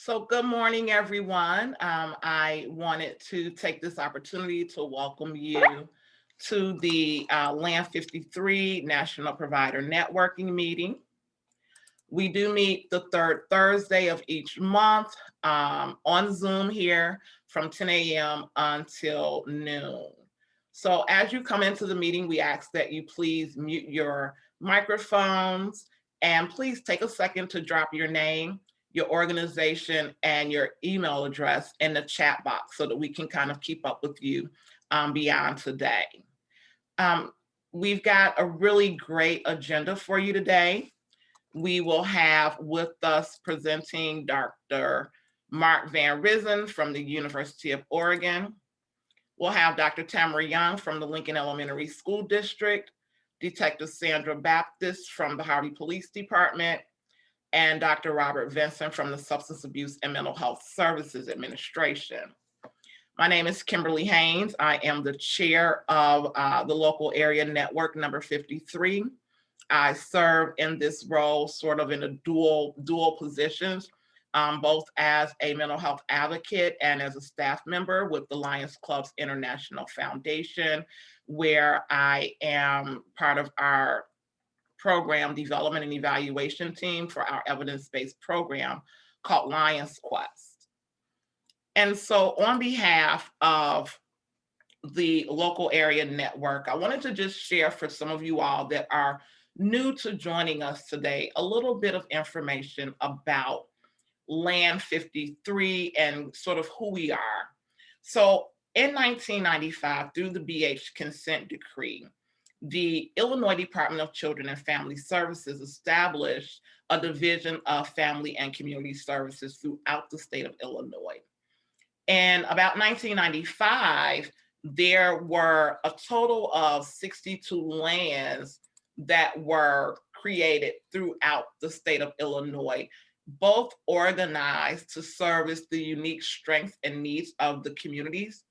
So good morning, everyone. I wanted to take this opportunity to welcome you to the Land 53 National Provider Networking Meeting. We do meet the third Thursday of each month on Zoom here from 10 a.m. until noon. So as you come into the meeting, we ask that you please mute your microphones and please take a second to drop your name, your organization, and your email address in the chat box so that we can kind of keep up with you beyond today. Um, we've got a really great agenda for you today. We will have with us presenting Dr. Mark Van Ryzin from the University of Oregon. We'll have Dr. Tamara Young from the Lincoln Elementary School District, Detective Sandra Baptist from the Harvey Police Department, and Dr. Robert Vincent from the Substance Abuse and Mental Health Services Administration. My name is Kimberly Haynes. I am the chair of the local area network number 53. I serve in this role sort of in a dual positions, both as a mental health advocate and as a staff member with the Lions Clubs International Foundation, where I am part of our program development and evaluation team for our evidence-based program called Lions Quest. And so on behalf of the local area network, I wanted to just share for some of you all that are new to joining us today, a little bit of information about Land 53 and sort of who we are. So in 1995, through the BH consent decree, the Illinois Department of Children and Family Services established a division of family and community services throughout the state of Illinois. And about 1995, there were a total of 62 lands that were created throughout the state of Illinois, both organized to service the unique strengths and needs of the communities.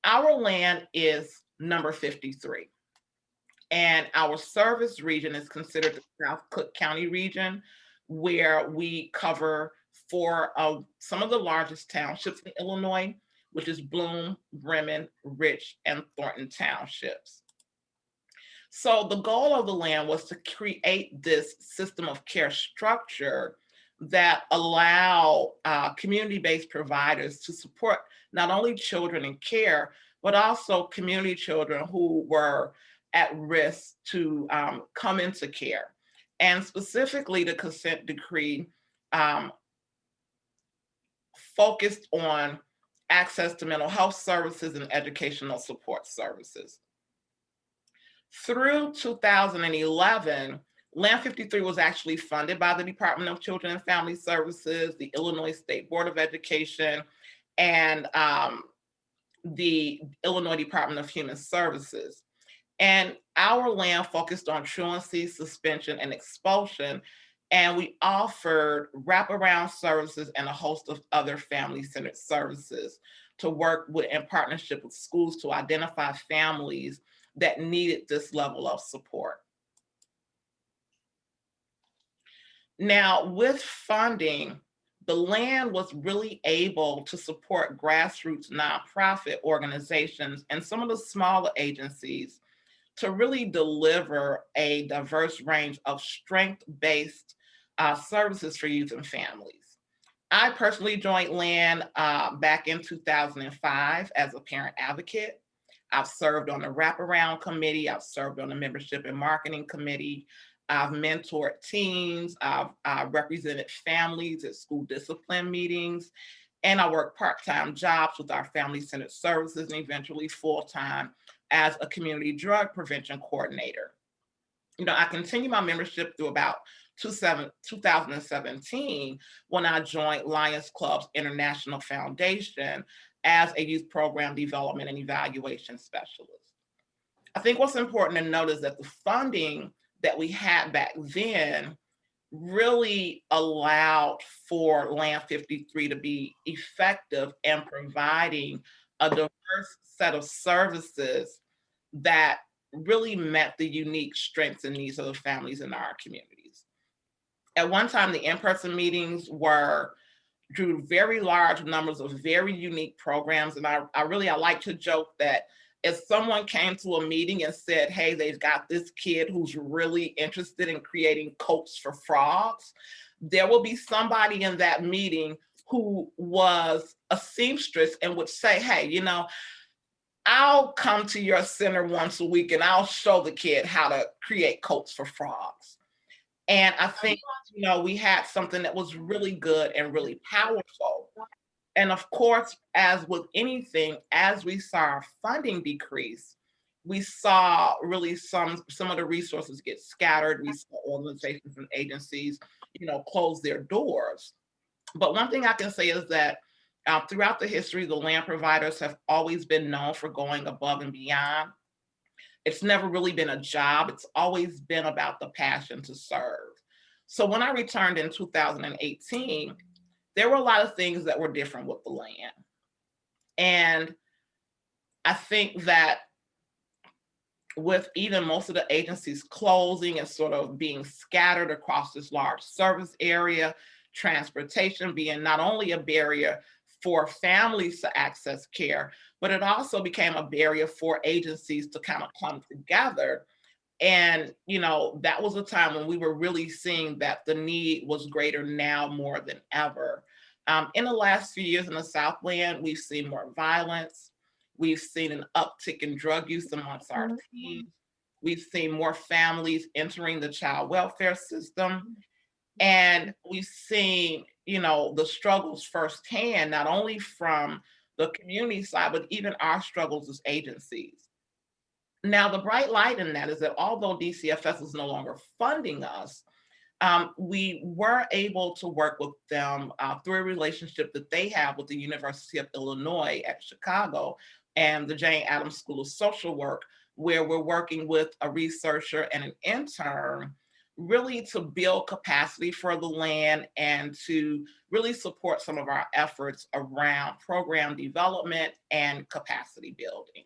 Our land is number 53, and our service region is considered the South Cook County region, where we cover four of some of the largest townships in Illinois, which is Bloom, Bremen, Rich, and Thornton townships. So the goal of the land was to create this system of care structure that allow community-based providers to support not only children in care, but also community children who were at risk to come into care. And specifically, the consent decree focused on access to mental health services and educational support services. Through 2011, Land 53 was actually funded by the Department of Children and Family Services, the Illinois State Board of Education, and the Illinois Department of Human Services. And our land focused on truancy, suspension, and expulsion, and we offered wraparound services and a host of other family-centered services to work with in partnership with schools to identify families that needed this level of support. Now, with funding, the land was really able to support grassroots nonprofit organizations and some of the smaller agencies to really deliver a diverse range of strength-based services for youth and families. I personally joined LAND back in 2005 as a parent advocate. I've served on the wraparound committee. I've served on the membership and marketing committee. I've mentored teams. I've represented families at school discipline meetings. And I work part-time jobs with our family-centered services and eventually full-time as a community drug prevention coordinator. You know, I continued my membership through about 2017 when I joined Lions Clubs International Foundation as a youth program development and evaluation specialist. I think what's important to note is that the funding that we had back then really allowed for Land 53 to be effective in providing a diverse set of services that really met the unique strengths and needs of the families in our communities. At one time, the in-person meetings were drew very large numbers of very unique programs. And I like to joke that if someone came to a meeting and said, hey, they've got this kid who's really interested in creating coats for frogs, there will be somebody in that meeting who was a seamstress and would say, hey, you know, I'll come to your center once a week and I'll show the kid how to create coats for frogs. And I think, you know, we had something that was really good and really powerful. And of course, as with anything, as we saw our funding decrease, we saw really some of the resources get scattered. We saw organizations and agencies, you know, close their doors. But one thing I can say is that throughout the history, the land providers have always been known for going above and beyond. It's never really been a job. It's always been about the passion to serve. So when I returned in 2018, there were a lot of things that were different with the land. And I think that with even most of the agencies closing and sort of being scattered across this large service area, transportation being not only a barrier for families to access care, but it also became a barrier for agencies to kind of come together. And, you know, that was a time when we were really seeing that the need was greater now more than ever. In the last few years in the Southland, we've seen more violence. We've seen an uptick in drug use amongst our teens. We've seen more families entering the child welfare system. And we've seen, you know, the struggles firsthand, not only from the community side, but even our struggles as agencies. Now, the bright light in that is that although DCFS is no longer funding us, we were able to work with them through a relationship that they have with the University of Illinois at Chicago and the Jane Addams School of Social Work, where we're working with a researcher and an intern really to build capacity for the land and to really support some of our efforts around program development and capacity building.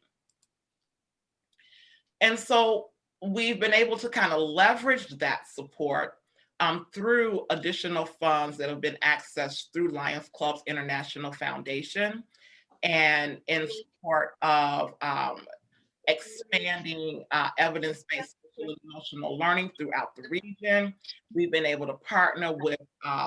And so we've been able to kind of leverage that support through additional funds that have been accessed through Lions Clubs International Foundation and in support of expanding evidence-based social and emotional learning throughout the region. We've been able to partner with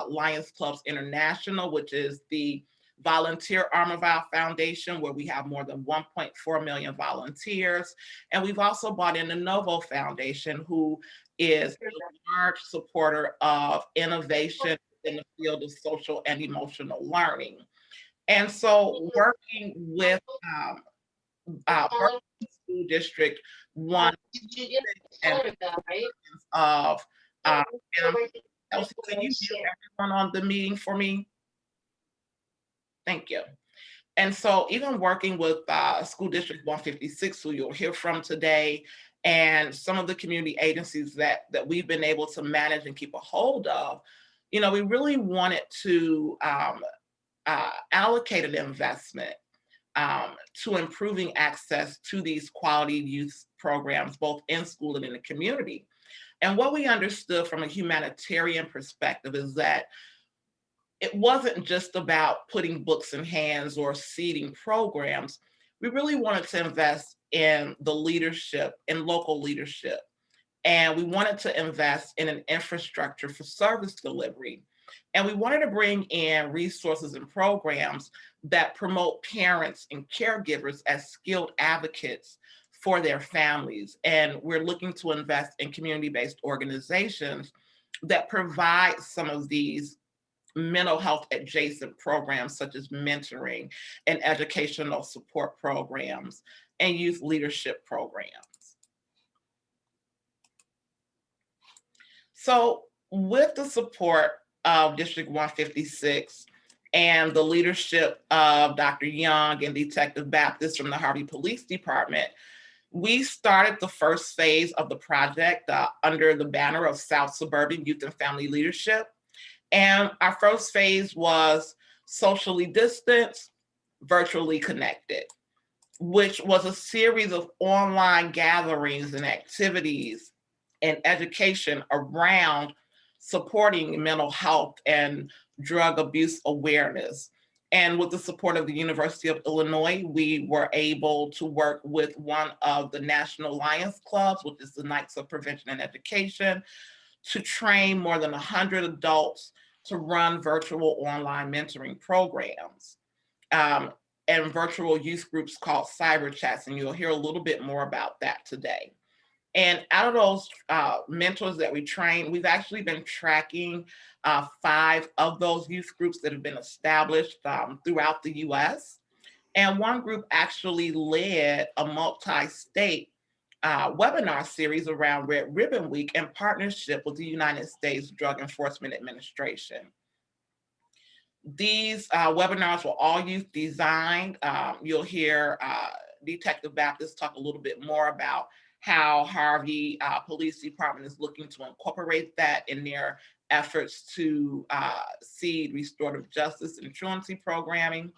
Lions Clubs International, which is the volunteer arm of our foundation, where we have more than 1.4 million volunteers. And we've also brought in the Novo Foundation, who is a large supporter of innovation in the field of social and emotional learning. And so working with School District 1 and of Elsie, can you mute everyone on the meeting for me? Thank you. And so even working with School District 156, who you'll hear from today, and some of the community agencies that we've been able to manage and keep a hold of, you know, we really wanted to allocate an investment to improving access to these quality youth programs, both in school and in the community. And what we understood from a humanitarian perspective is that it wasn't just about putting books in hands or seeding programs. We really wanted to invest in the leadership, in local leadership. And we wanted to invest in an infrastructure for service delivery. And we wanted to bring in resources and programs that promote parents and caregivers as skilled advocates for their families. And we're looking to invest in community-based organizations that provide some of these mental health adjacent programs, such as mentoring and educational support programs and youth leadership programs. So with the support of District 156 and the leadership of Dr. Young and Detective Baptist from the Harvey Police Department, we started the first phase of the project under the banner of South Suburban Youth and Family Leadership. And our first phase was socially distanced, virtually connected, which was a series of online gatherings and activities and education around supporting mental health and drug abuse awareness. And with the support of the University of Illinois, we were able to work with one of the National Lions Clubs, which is the Knights of Prevention and Education, to train more than 100 adults to run virtual online mentoring programs and virtual youth groups called cyber chats. And you'll hear a little bit more about that today. And out of those mentors that we trained, we've actually been tracking 5 of those youth groups that have been established throughout the US. And one group actually led a multi-state webinar series around Red Ribbon Week in partnership with the United States Drug Enforcement Administration. These webinars were all youth designed. You'll hear Detective Baptist talk a little bit more about how Harvey Police Department is looking to incorporate that in their efforts to seed restorative justice and truancy programming.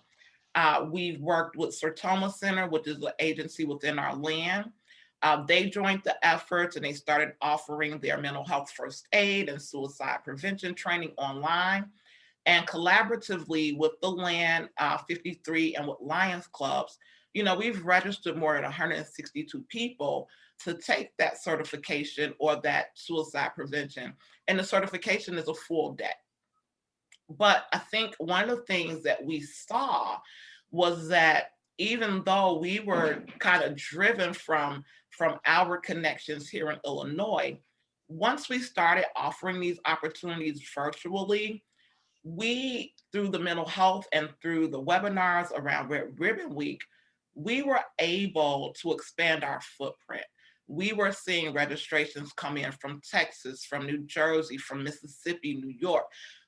We've worked with Sertoma Center, which is an agency within our land. They joined the efforts and they started offering their mental health first aid and suicide prevention training online. And collaboratively with the Land 53 and with Lions Clubs, we've registered more than 162 people to take that certification or that suicide prevention. And the certification is a full day. But I think one of the things that we saw was that even though we were kind of driven from our connections here in Illinois, once we started offering these opportunities virtually, we, through the mental health and through the webinars around Red Ribbon Week, we were able to expand our footprint. We were seeing registrations come in from Texas, from New Jersey, from Mississippi, New York.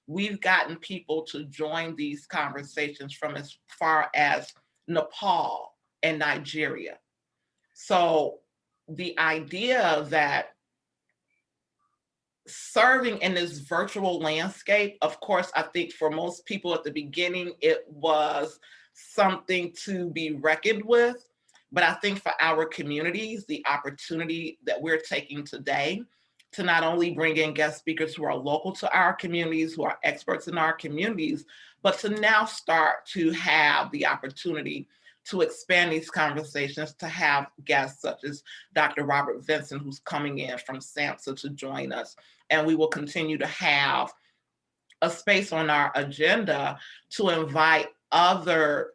We've gotten people to join these conversations from as far as Nepal and Nigeria. So the idea that serving in this virtual landscape, of course, I think for most people at the beginning, it was something to be reckoned with. But I think for our communities, the opportunity that we're taking today to not only bring in guest speakers who are local to our communities, who are experts in our communities, but to now start to have the opportunity to expand these conversations, to have guests such as Dr. Robert Vincent, who's coming in from SAMHSA to join us. And we will continue to have a space on our agenda to invite other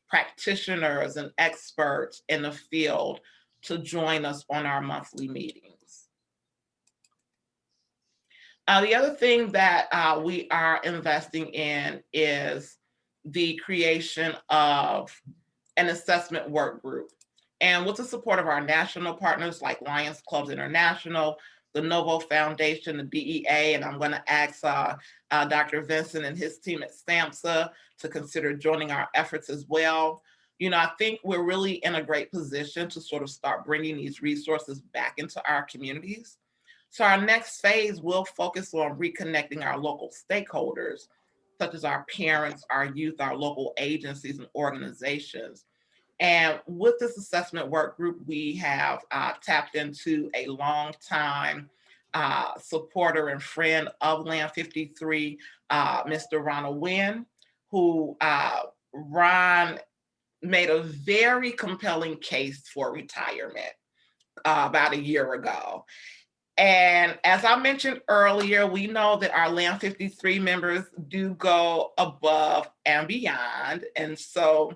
practitioners and experts in the field to join us on our monthly meetings. The other thing that we are investing in is the creation of an assessment work group. And with the support of our national partners like Lions Clubs International, the Novo Foundation, the DEA, and I'm going to ask Dr. Vincent and his team at SAMHSA to consider joining our efforts as well. I think we're really in a great position to sort of start bringing these resources back into our communities. So our next phase will focus on reconnecting our local stakeholders, such as our parents, our youth, our local agencies and organizations. And with this assessment work group, we have tapped into a longtime supporter and friend of Land 53, Mr. Ronald Wynn, who Ron made a very compelling case for retirement about a year ago. And as I mentioned earlier, we know that our Land 53 members do go above and beyond. And so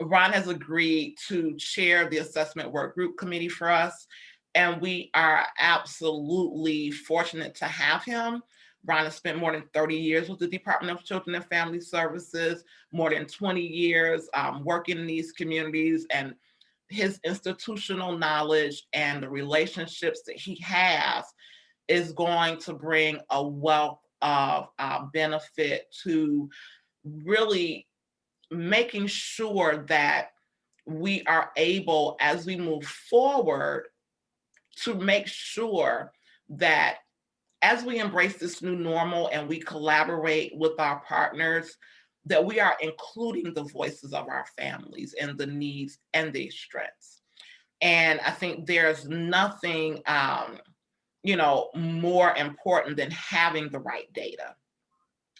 Ron has agreed to chair the assessment work group committee for us. And we are absolutely fortunate to have him. Ron has spent more than 30 years with the Department of Children and Family Services, more than 20 years working in these communities, and his institutional knowledge and the relationships that he has is going to bring a wealth of benefit to really making sure that we are able, as we move forward, to make sure that as we embrace this new normal and we collaborate with our partners, that we are including the voices of our families and the needs and their strengths. And I think there's nothing more important than having the right data.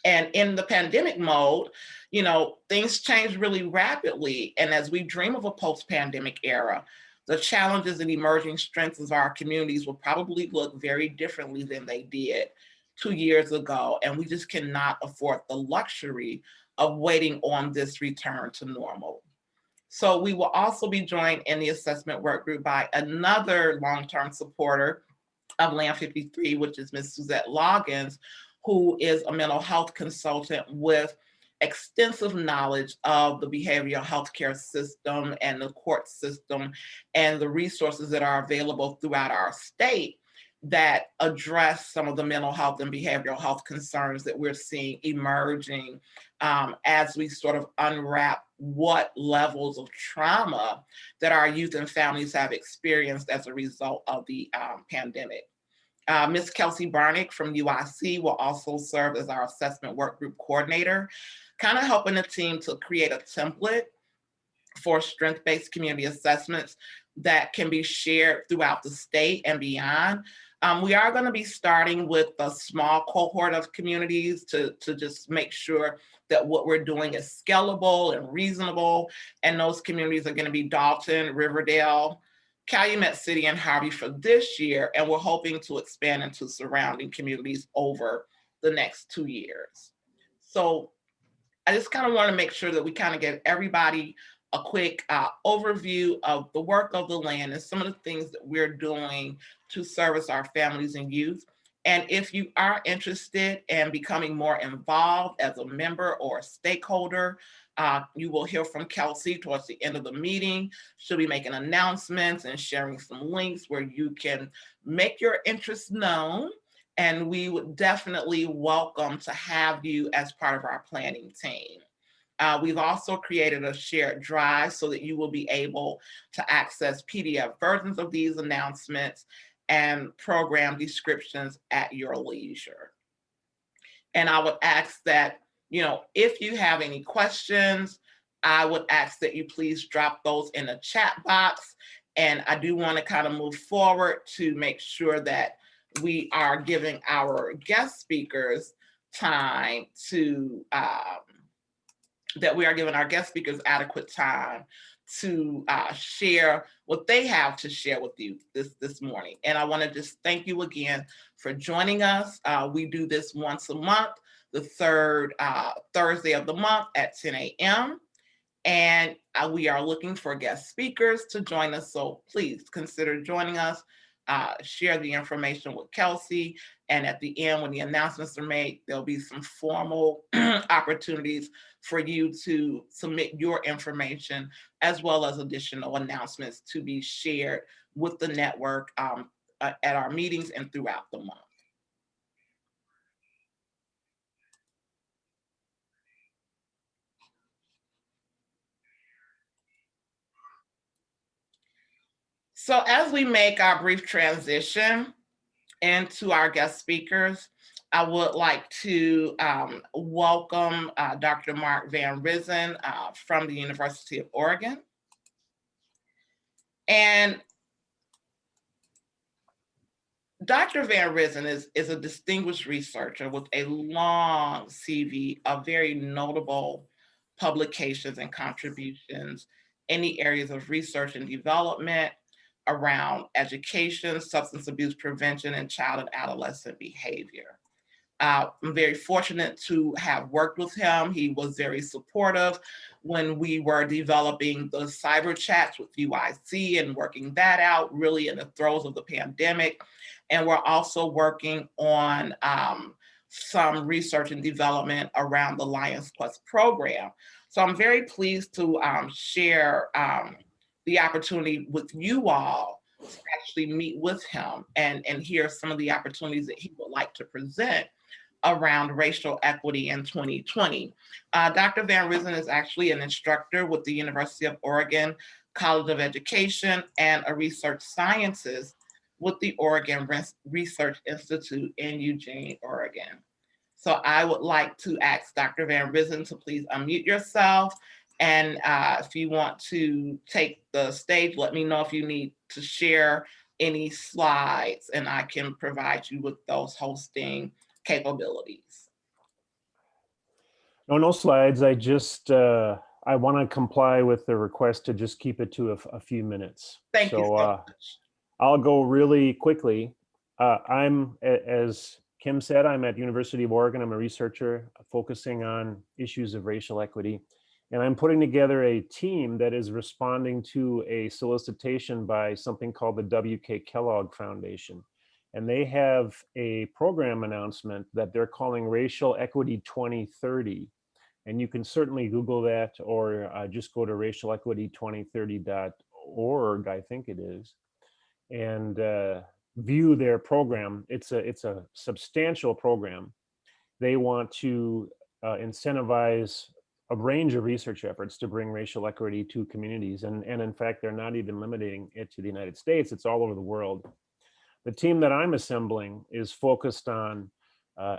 And in the pandemic mode, things change really rapidly. And as we dream of a post-pandemic era, the challenges and emerging strengths of our communities will probably look very differently than they did 2 years ago. And we just cannot afford the luxury of waiting on this return to normal. So we will also be joined in the assessment work group by another long-term supporter of Land 53, which is Ms. Suzette Loggins, who is a mental health consultant with extensive knowledge of the behavioral healthcare system and the court system and the resources that are available throughout our state that address some of the mental health and behavioral health concerns that we're seeing emerging as we sort of unwrap what levels of trauma that our youth and families have experienced as a result of the pandemic. Ms. Kelsey Barnick from UIC will also serve as our assessment work group coordinator, kind of helping the team to create a template for strength-based community assessments that can be shared throughout the state and beyond. We are going to be starting with a small cohort of communities to just make sure that what we're doing is scalable and reasonable. And those communities are going to be Dalton, Riverdale, Calumet City, and Harvey for this year. And we're hoping to expand into surrounding communities over the next 2 years. So I just kind of want to make sure that we kind of give everybody a quick overview of the work of the land and some of the things that we're doing to service our families and youth. And if you are interested in becoming more involved as a member or a stakeholder, you will hear from Kelsey towards the end of the meeting. She'll be making announcements and sharing some links where you can make your interests known. And we would definitely welcome to have you as part of our planning team. We've also created a shared drive so that you will be able to access PDF versions of these announcements and program descriptions at your leisure. And I would ask that, if you have any questions, I would ask that you please drop those in the chat box. And I do want to kind of move forward to make sure that we are giving our guest speakers time to adequate time to share what they have to share with you this morning. And I want to just thank you again for joining us. We do this once a month, the third Thursday of the month at 10 a.m. And we are looking for guest speakers to join us. So please consider joining us. Share the information with Kelsey. And at the end, when the announcements are made, there'll be some formal opportunities for you to submit your information, as well as additional announcements to be shared with the network at our meetings and throughout the month. So as we make our brief transition into our guest speakers, I would like to welcome Dr. Mark Van Ryzin from the University of Oregon. And Dr. Van Ryzin is a distinguished researcher with a long CV of very notable publications and contributions in the areas of research and development around education, substance abuse prevention, and child and adolescent behavior. I'm very fortunate to have worked with him. He was very supportive when we were developing the cyber chats with UIC and working that out really in the throes of the pandemic. And we're also working on some research and development around the Lions Plus program. So I'm very pleased to share the opportunity with you all to actually meet with him and hear some of the opportunities that he would like to present around racial equity in 2020. Dr. Van Ryzin is actually an instructor with the University of Oregon College of Education and a research scientist with the Oregon Research Institute in Eugene, Oregon. So I would like to ask Dr. Van Ryzin to please unmute yourself. And if you want to take the stage, let me know if you need to share any slides, and I can provide you with those hosting capabilities. No slides. I just, I want to comply with the request to just keep it to a few minutes. Thank you so much. I'll go really quickly. As Kim said, I'm at University of Oregon. I'm a researcher focusing on issues of racial equity. And I'm putting together a team that is responding to a solicitation by something called the W.K. Kellogg Foundation. And they have a program announcement that they're calling Racial Equity 2030. And you can certainly Google that, or just go to racialequity2030.org, I think it is, and view their program. It's a substantial program. They want to incentivize a range of research efforts to bring racial equity to communities. And in fact, they're not even limiting it to the United States. It's all over the world. The team that I'm assembling is focused on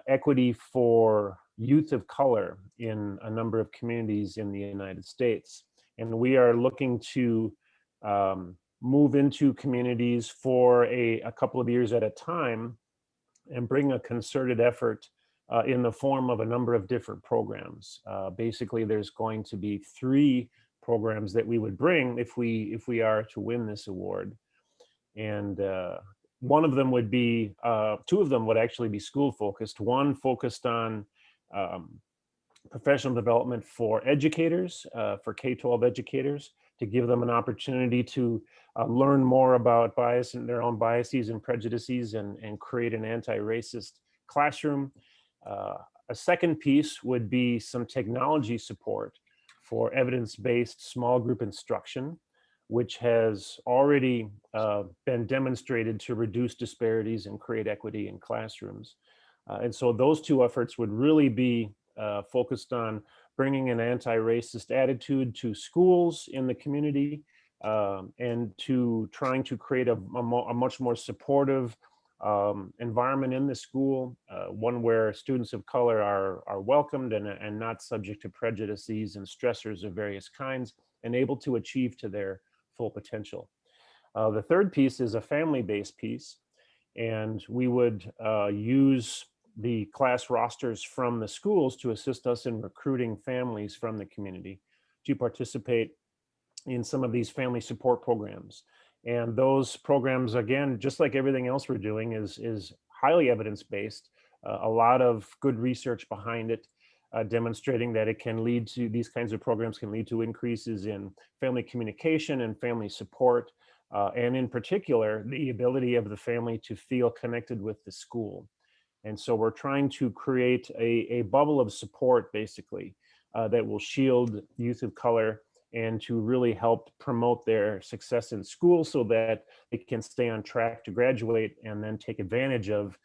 equity for youth of color in a number of communities in the United States. And we are looking to move into communities for a couple of years at a time and bring a concerted effort in the form of a number of different programs. Basically, there's going to be 3 programs that we would bring if we are to win this award. And one of them would be, 2 of them would actually be school focused. One focused on professional development for educators, for K-12 educators, to give them an opportunity to learn more about bias and their own biases and prejudices and create an anti-racist classroom. A second piece would be some technology support for evidence-based small group instruction, which has already been demonstrated to reduce disparities and create equity in classrooms. And so those 2 efforts would really be focused on bringing an anti-racist attitude to schools in the community, and to trying to create a much more supportive environment in the school, one where students of color are welcomed and not subject to prejudices and stressors of various kinds, and able to achieve to their full potential. The third piece is a family-based piece, and we would use the class rosters from the schools to assist us in recruiting families from the community to participate in some of these family support programs. And those programs, again, just like everything else we're doing, is highly evidence-based, a lot of good research behind it, demonstrating that it can lead to, these kinds of programs can lead to increases in family communication and family support, and in particular, the ability of the family to feel connected with the school. And so we're trying to create a bubble of support, basically, that will shield youth of color and to really help promote their success in school so that they can stay on track to graduate and then take advantage of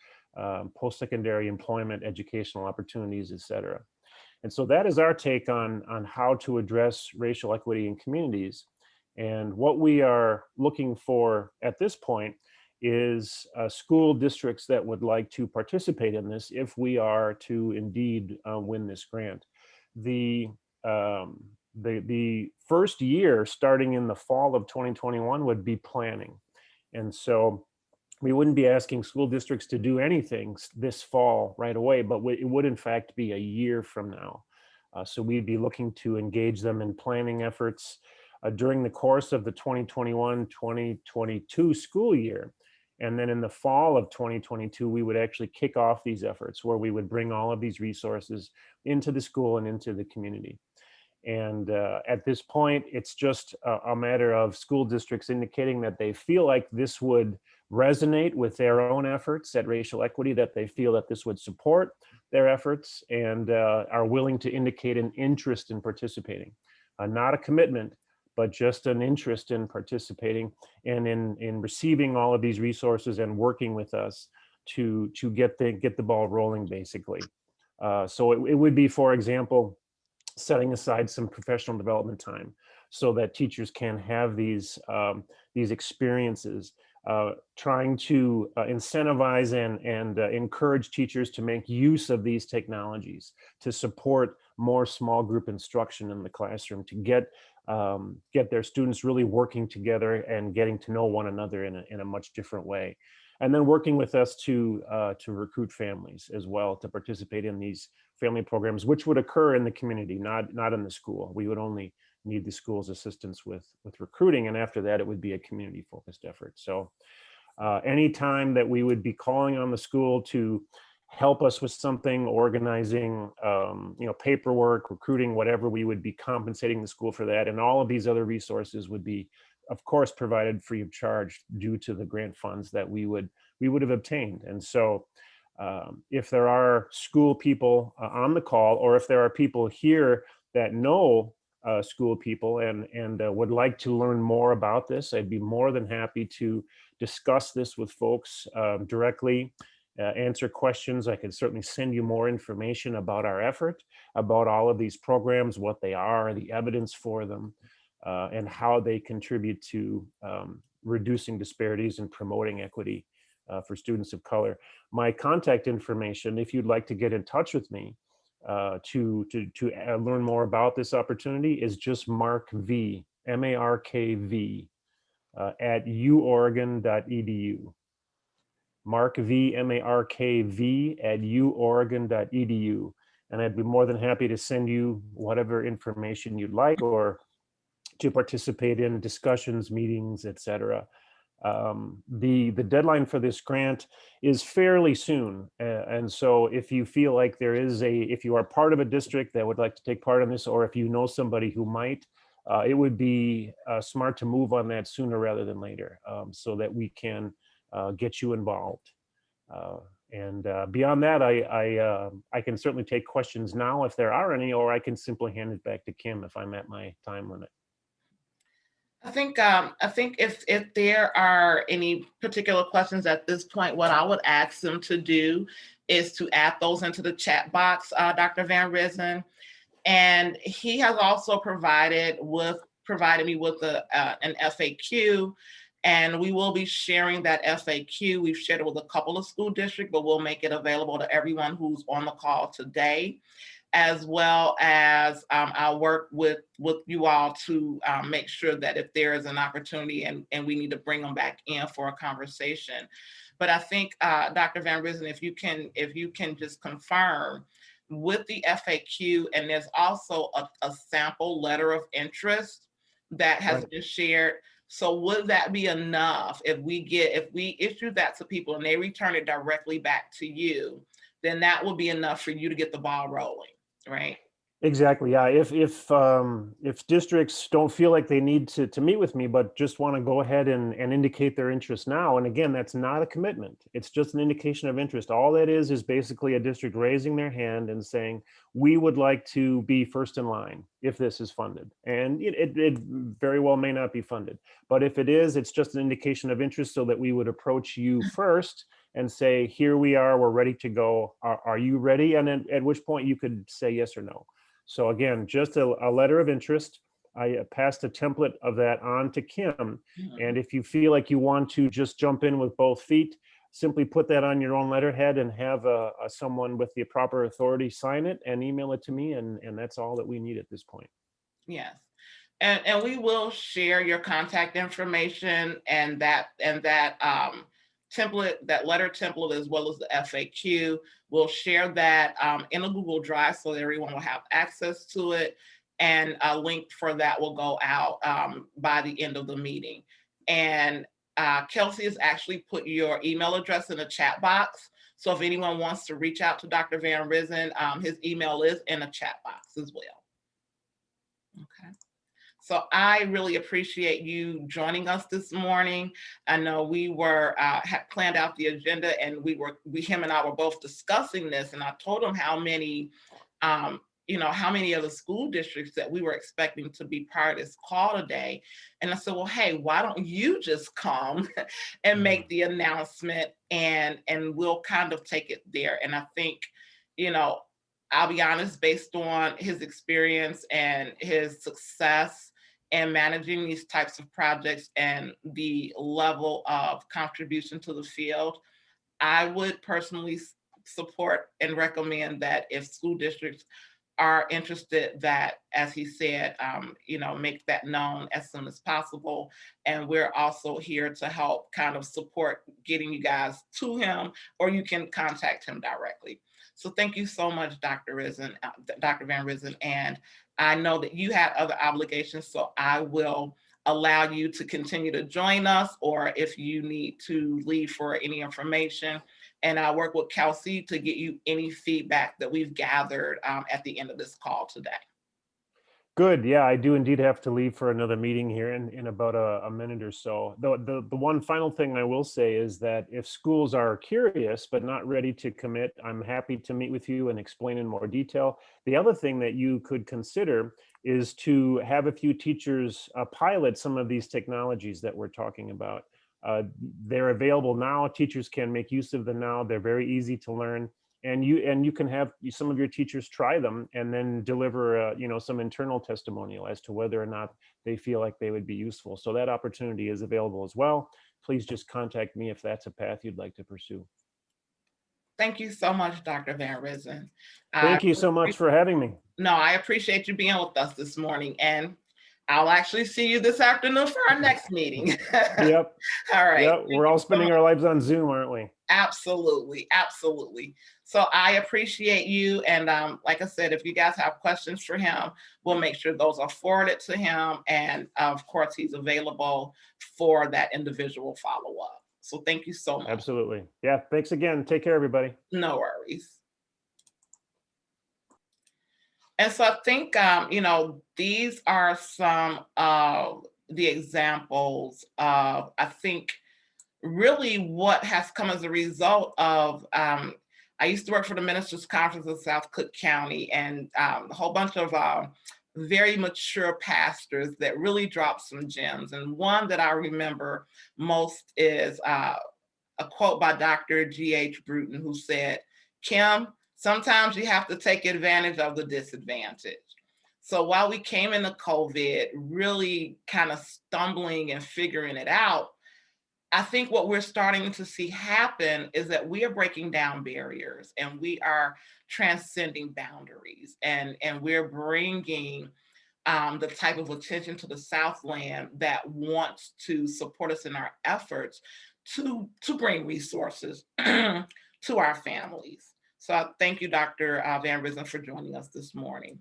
post-secondary employment, educational opportunities, et cetera. And so that is our take on how to address racial equity in communities. And what we are looking for at this point is school districts that would like to participate in this if we are to indeed win this grant. The first year, starting in the fall of 2021, would be planning. And so we wouldn't be asking school districts to do anything this fall right away, but it would in fact be a year from now. So we'd be looking to engage them in planning efforts during the course of the 2021-2022 school year. And then in the fall of 2022, we would actually kick off these efforts where we would bring all of these resources into the school and into the community. And at this point, it's just a matter of school districts indicating that they feel like this would resonate with their own efforts at racial equity, that they feel that this would support their efforts, and are willing to indicate an interest in participating. Not a commitment, but just an interest in participating and in receiving all of these resources and working with us to get the ball rolling, basically. So it would be, for example, setting aside some professional development time so that teachers can have these experiences, trying to incentivize and encourage teachers to make use of these technologies to support more small group instruction in the classroom to get their students really working together and getting to know one another in a much different way. And then working with us to recruit families as well to participate in these family programs, which would occur in the community, not in the school. We would only need the school's assistance with recruiting, and after that, it would be a community focused effort. So anytime that we would be calling on the school to help us with something, organizing, paperwork, recruiting, whatever, we would be compensating the school for that. And all of these other resources would be, of course, provided free of charge due to the grant funds that we would have obtained. And so if there are school people on the call, or if there are people here that know school people and would like to learn more about this, I'd be more than happy to discuss this with folks directly, answer questions. I could certainly send you more information about our effort, about all of these programs, what they are, the evidence for them, and how they contribute to reducing disparities and promoting equity for students of color. My contact information, if you'd like to get in touch with me to learn more about this opportunity, is just Mark V, MARKV, at uoregon.edu. Mark V, MARKV, at uoregon.edu. And I'd be more than happy to send you whatever information you'd like, or to participate in discussions, meetings, etc. The deadline for this grant is fairly soon. And so if you feel like if you are part of a district that would like to take part in this, or if you know somebody who might, it would be smart to move on that sooner rather than later, so that we can get you involved. And beyond that, I can certainly take questions now if there are any, or I can simply hand it back to Kim if I'm at my time limit. I think if there are any particular questions at this point, what I would ask them to do is to add those into the chat box, Dr. Van Ryzin. And he has also provided me with an FAQ, and we will be sharing that FAQ. We've shared it with a couple of school districts, but we'll make it available to everyone who's on the call today, as well as I'll work with you all to make sure that if there is an opportunity and we need to bring them back in for a conversation. But I think, Dr. Van Ryzin, if you can just confirm with the FAQ, and there's also a sample letter of interest that has been shared. So would that be enough if we issue that to people and they return it directly back to you, then that will be enough for you to get the ball rolling, right? Exactly. Yeah. If districts don't feel like they need to meet with me, but just want to go ahead and indicate their interest now, and again, that's not a commitment. It's just an indication of interest. All that is basically a district raising their hand and saying, we would like to be first in line if this is funded. And it very well may not be funded, but if it is, it's just an indication of interest so that we would approach you first and say, here we are, we're ready to go. Are you ready? And then at which point you could say yes or no. So again, just a letter of interest. I passed a template of that on to Kim. And if you feel like you want to just jump in with both feet, simply put that on your own letterhead and have someone with the proper authority sign it and email it to me. And that's all that we need at this point. Yes. And we will share your contact information and that template, that letter template, as well as the FAQ. We'll share that in a Google Drive so that everyone will have access to it. And a link for that will go out by the end of the meeting. And Kelsey has actually put your email address in the chat box. So if anyone wants to reach out to Dr. Van Ryzin, his email is in the chat box as well. Okay. So I really appreciate you joining us this morning. I know we had planned out the agenda, and him and I were both discussing this, and I told him how many of the school districts that we were expecting to be part of this call today. And I said, well, hey, why don't you just come and make the announcement, and we'll kind of take it there. And I think, I'll be honest, based on his experience and his success in managing these types of projects and the level of contribution to the field, I would personally support and recommend that if school districts are interested, that, as he said, make that known as soon as possible. And we're also here to help kind of support getting you guys to him, or you can contact him directly. So thank you so much, Dr. Van Ryzin. And I know that you had other obligations, so I will allow you to continue to join us, or if you need to leave for any information. And I'll work with Kelsey to get you any feedback that we've gathered at the end of this call today. Good. Yeah, I do indeed have to leave for another meeting here in about a minute or so. The one final thing I will say is that if schools are curious but not ready to commit, I'm happy to meet with you and explain in more detail. The other thing that you could consider is to have a few teachers pilot some of these technologies that we're talking about. They're available now. Teachers can make use of them now. They're very easy to learn. And you can have some of your teachers try them and then deliver some internal testimonial as to whether or not they feel like they would be useful. So that opportunity is available as well. Please just contact me if that's a path you'd like to pursue. Thank you so much, Dr. Van Ryzin. Thank you so much for having me. No, I appreciate you being with us this morning, and I'll actually see you this afternoon for our next meeting. Yep. All right. Yep. We're all spending our lives on Zoom, aren't we? Absolutely. Absolutely. So I appreciate you. And like I said, if you guys have questions for him, we'll make sure those are forwarded to him. And of course, he's available for that individual follow-up. So thank you so much. Absolutely. Yeah. Thanks again. Take care, everybody. No worries. And so I think, these are some of the examples of, I think, really what has come as a result of, I used to work for the Ministers Conference of South Cook County, and a whole bunch of very mature pastors that really dropped some gems. And one that I remember most is a quote by Dr. G.H. Bruton, who said, "Kim, sometimes you have to take advantage of the disadvantage." So while we came into COVID, really kind of stumbling and figuring it out, I think what we're starting to see happen is that we are breaking down barriers, and we are transcending boundaries, and we're bringing the type of attention to the Southland that wants to support us in our efforts to bring resources to our families. So thank you, Dr. Van Ryzin, for joining us this morning.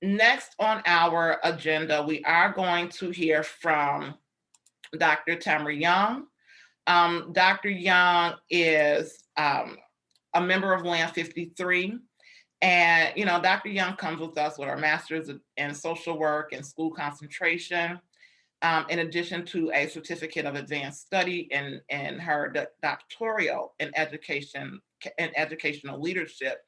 Next on our agenda, we are going to hear from Dr. Tamara Young. Dr. Young is a member of Land 53. And, Dr. Young comes with us with her master's in social work and school concentration, in addition to a certificate of advanced study in her doctoral in education and educational leadership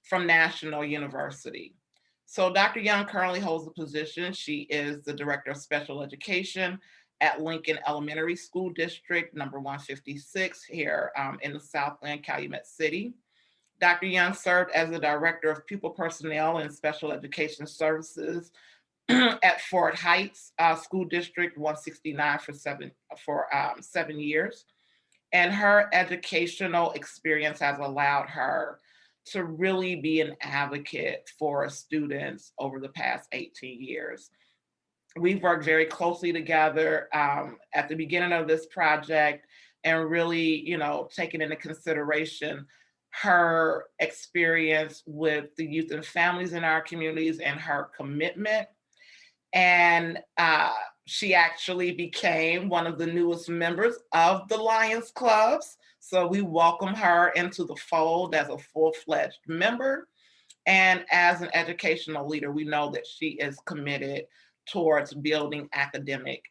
from National University. So Dr. Young currently holds the position. She is the Director of Special Education at Lincoln Elementary School District number 156 here in the Southland, Calumet City. Dr. Young served as the Director of Pupil Personnel and Special Education Services at Fort Heights School District 169 for 7 years. And her educational experience has allowed her to really be an advocate for students over the past 18 years. We've worked very closely together at the beginning of this project, and really, taking into consideration her experience with the youth and families in our communities and her commitment. And she actually became one of the newest members of the Lions Clubs. So we welcome her into the fold as a full-fledged member. And as an educational leader, we know that she is committed towards building academic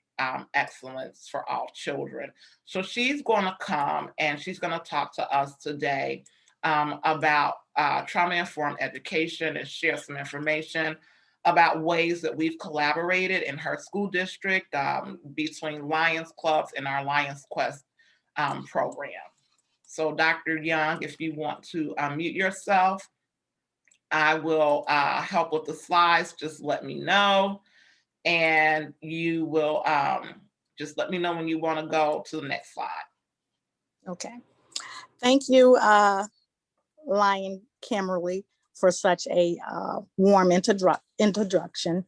excellence for all children. So she's going to come and she's going to talk to us today about trauma-informed education, and share some information about ways that we've collaborated in her school district between Lions Clubs and our Lions Quest program. So Dr. Young, if you want to mute yourself, I will help with the slides. Just let me know. And you will just let me know when you want to go to the next slide. Okay. Thank you, Lion Kimberly. for such a warm introduction.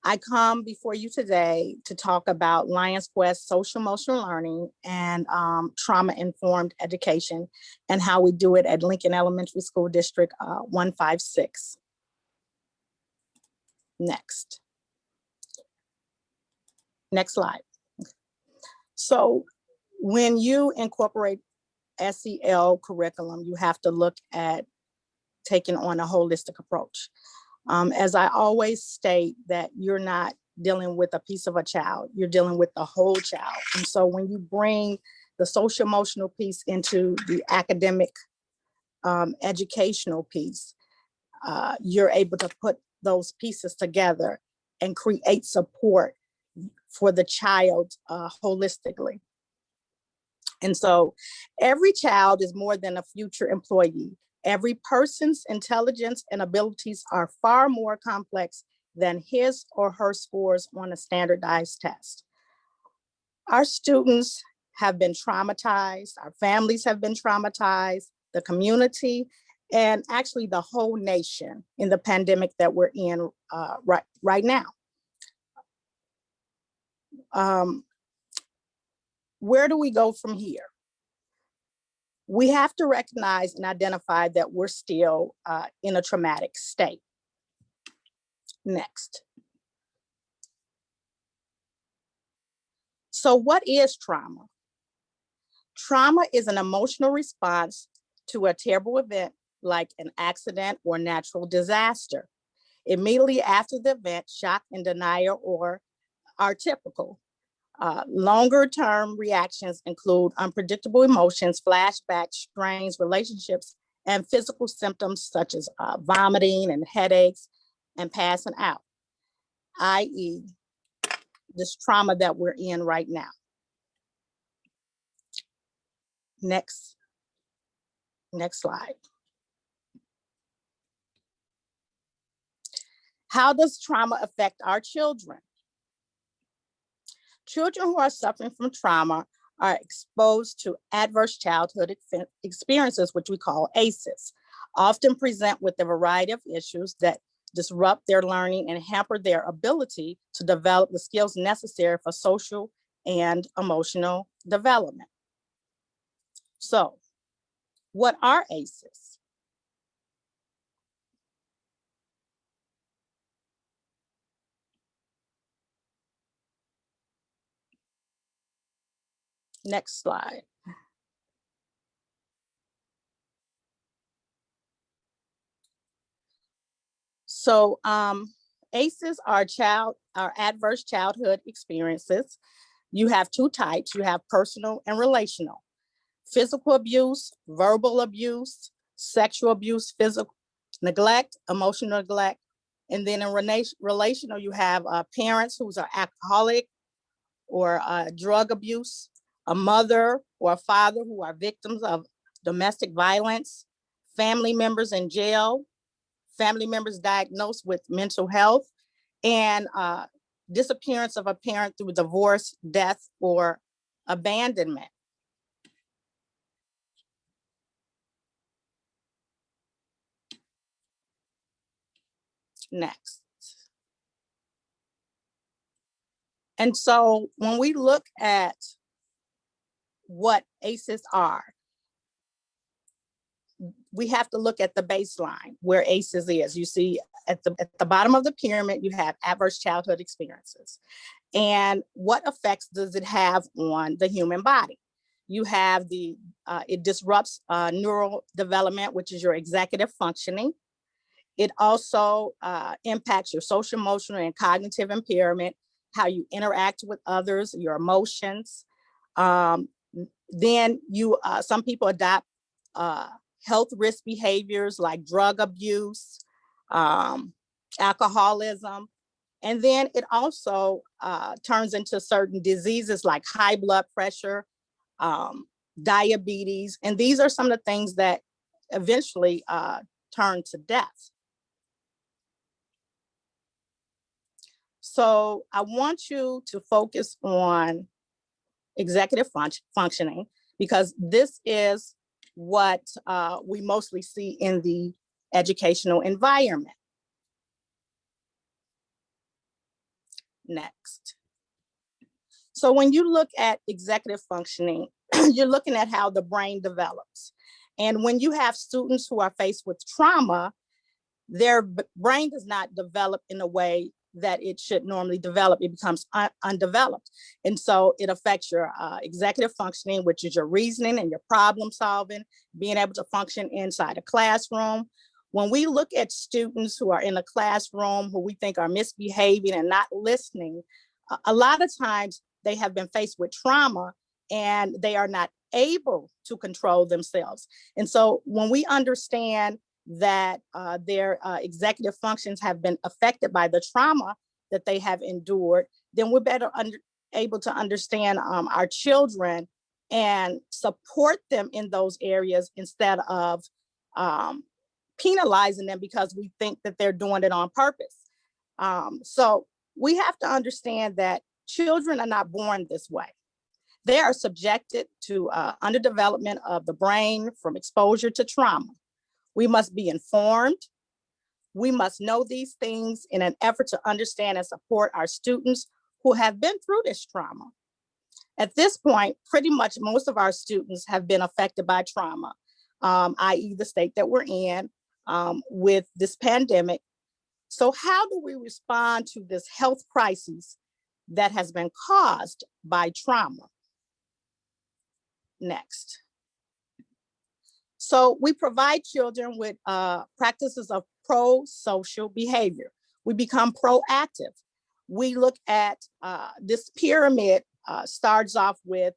I come before you today to talk about Lions Quest social emotional learning and trauma-informed education and how we do it at Lincoln Elementary School District 156. Next slide. So when you incorporate SEL curriculum, you have to look at taking on a holistic approach. As I always state, that you're not dealing with a piece of a child, you're dealing with the whole child. And so when you bring the social emotional piece into the academic educational piece, you're able to put those pieces together and create support for the child holistically. And so every child is more than a future employee. Every person's intelligence and abilities are far more complex than his or her scores on a standardized test. Our students have been traumatized, our families have been traumatized, the community, and actually the whole nation in the pandemic that we're in right now. Where do we go from here? We have to recognize and identify that we're still in a traumatic state. Next. So what is trauma? Trauma is an emotional response to a terrible event like an accident or natural disaster. Immediately after the event, shock and denial are typical. Longer term reactions include unpredictable emotions, flashbacks, strains, relationships, and physical symptoms such as vomiting and headaches and passing out, i.e. this trauma that we're in right now. Next slide. How does trauma affect our children? Children who are suffering from trauma are exposed to adverse childhood experiences, which we call ACEs, often present with a variety of issues that disrupt their learning and hamper their ability to develop the skills necessary for social and emotional development. So, what are ACEs? Next slide. So ACEs are adverse childhood experiences. You have two types. You have personal and relational. Physical abuse, verbal abuse, sexual abuse, physical neglect, emotional neglect. And then in relational, you have parents who are alcoholic or drug abuse, a mother or a father who are victims of domestic violence, family members in jail, family members diagnosed with mental health, and disappearance of a parent through divorce, death, or abandonment. Next. And so when we look at what ACEs are, we have to look at the baseline where ACEs is. You see at the bottom of the pyramid, you have adverse childhood experiences. And what effects does it have on the human body? You have it disrupts neural development, which is your executive functioning. It also impacts your social, emotional, and cognitive impairment, how you interact with others, your emotions. Then some people adopt health risk behaviors like drug abuse, alcoholism. And then it also turns into certain diseases like high blood pressure, diabetes. And these are some of the things that eventually turn to death. So I want you to focus on executive functioning, because this is what we mostly see in the educational environment. Next. So when you look at executive functioning, you're looking at how the brain develops. And when you have students who are faced with trauma, their brain does not develop in a way that it should normally develop. It becomes undeveloped. And so it affects your executive functioning, which is your reasoning and your problem solving, being able to function inside a classroom. When we look at students who are in a classroom who we think are misbehaving and not listening, a lot of times they have been faced with trauma and they are not able to control themselves. And so when we understand that their executive functions have been affected by the trauma that they have endured, then we're better able to understand our children and support them in those areas instead of penalizing them because we think that they're doing it on purpose. So we have to understand that children are not born this way. They are subjected to underdevelopment of the brain from exposure to trauma. We must be informed. We must know these things in an effort to understand and support our students who have been through this trauma. At this point, pretty much most of our students have been affected by trauma, i.e. the state that we're in with this pandemic. So how do we respond to this health crisis that has been caused by trauma? Next. So we provide children with practices of pro-social behavior. We become proactive. We look at this pyramid starts off with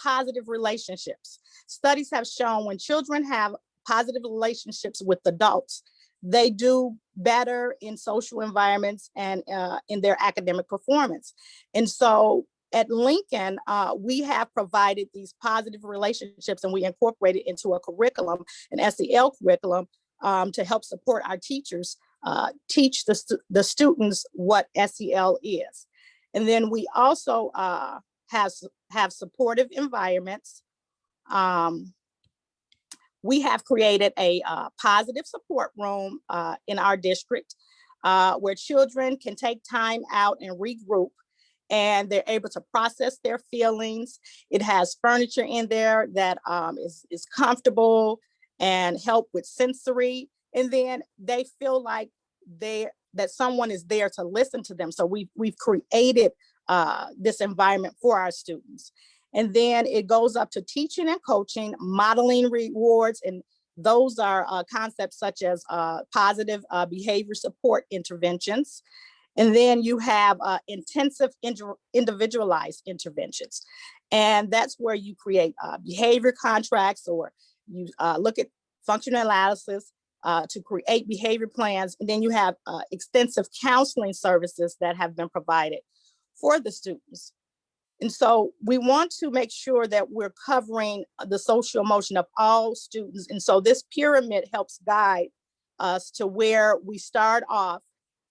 positive relationships. Studies have shown when children have positive relationships with adults, they do better in social environments and in their academic performance. And so at Lincoln, we have provided these positive relationships and we incorporated into a curriculum, an SEL curriculum, to help support our teachers, teach the students what SEL is. And then we also have supportive environments. We have created a positive support room in our district where children can take time out and regroup, and they're able to process their feelings. It has furniture in there that is comfortable and help with sensory. And then they feel like that someone is there to listen to them. So we've created this environment for our students. And then it goes up to teaching and coaching, modeling rewards, and those are concepts such as positive behavior support interventions. And then you have intensive individualized interventions. And that's where you create behavior contracts, or you look at functional analysis to create behavior plans. And then you have extensive counseling services that have been provided for the students. And so we want to make sure that we're covering the social emotion of all students. And so this pyramid helps guide us to where we start off,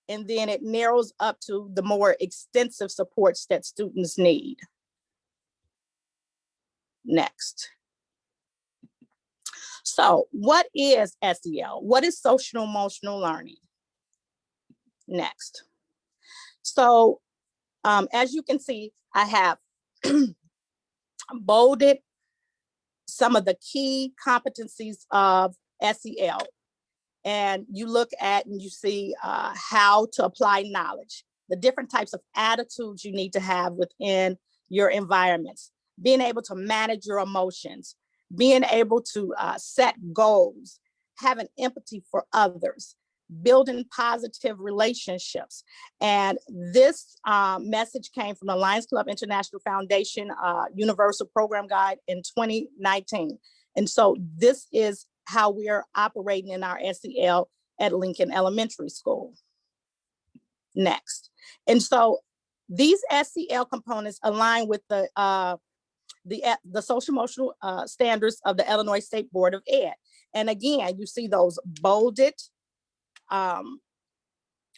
and then it narrows up to the more extensive supports that students need. Next. So what is SEL? What is social emotional learning? Next. So as you can see, I have bolded some of the key competencies of SEL. And you look at and you see how to apply knowledge, the different types of attitudes you need to have within your environments, being able to manage your emotions, being able to set goals, having empathy for others, building positive relationships. And this message came from the Lions Club International Foundation Universal Program Guide in 2019. And so this is how we are operating in our SEL at Lincoln Elementary School. Next. And so these SEL components align with the social emotional standards of the Illinois State Board of Ed. And again, you see those bolded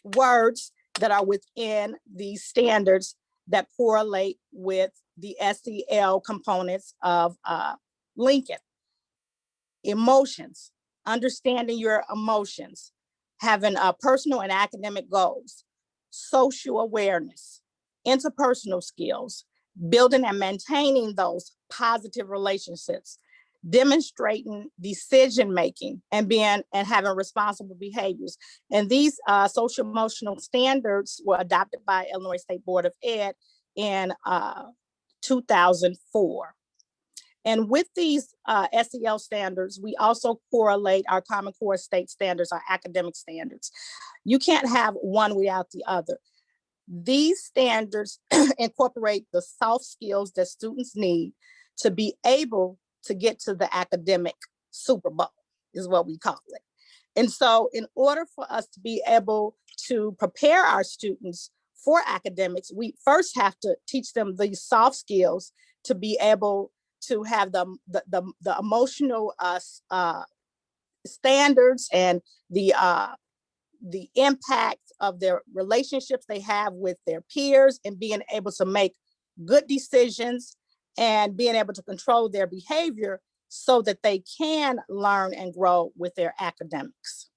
words that are within these standards that correlate with the SEL components of Lincoln. emotions, understanding your emotions, having personal and academic goals, social awareness, interpersonal skills, building and maintaining those positive relationships, demonstrating decision-making and having responsible behaviors. And these social emotional standards were adopted by Illinois State Board of Ed in 2004. And with these SEL standards, we also correlate our Common Core state standards, our academic standards. You can't have one without the other. These standards incorporate the soft skills that students need to be able to get to the academic Super Bowl, is what we call it. And so in order for us to be able to prepare our students for academics, we first have to teach them these soft skills to be able to have the emotional standards and the impact of their relationships they have with their peers, and being able to make good decisions and being able to control their behavior so that they can learn and grow with their academics.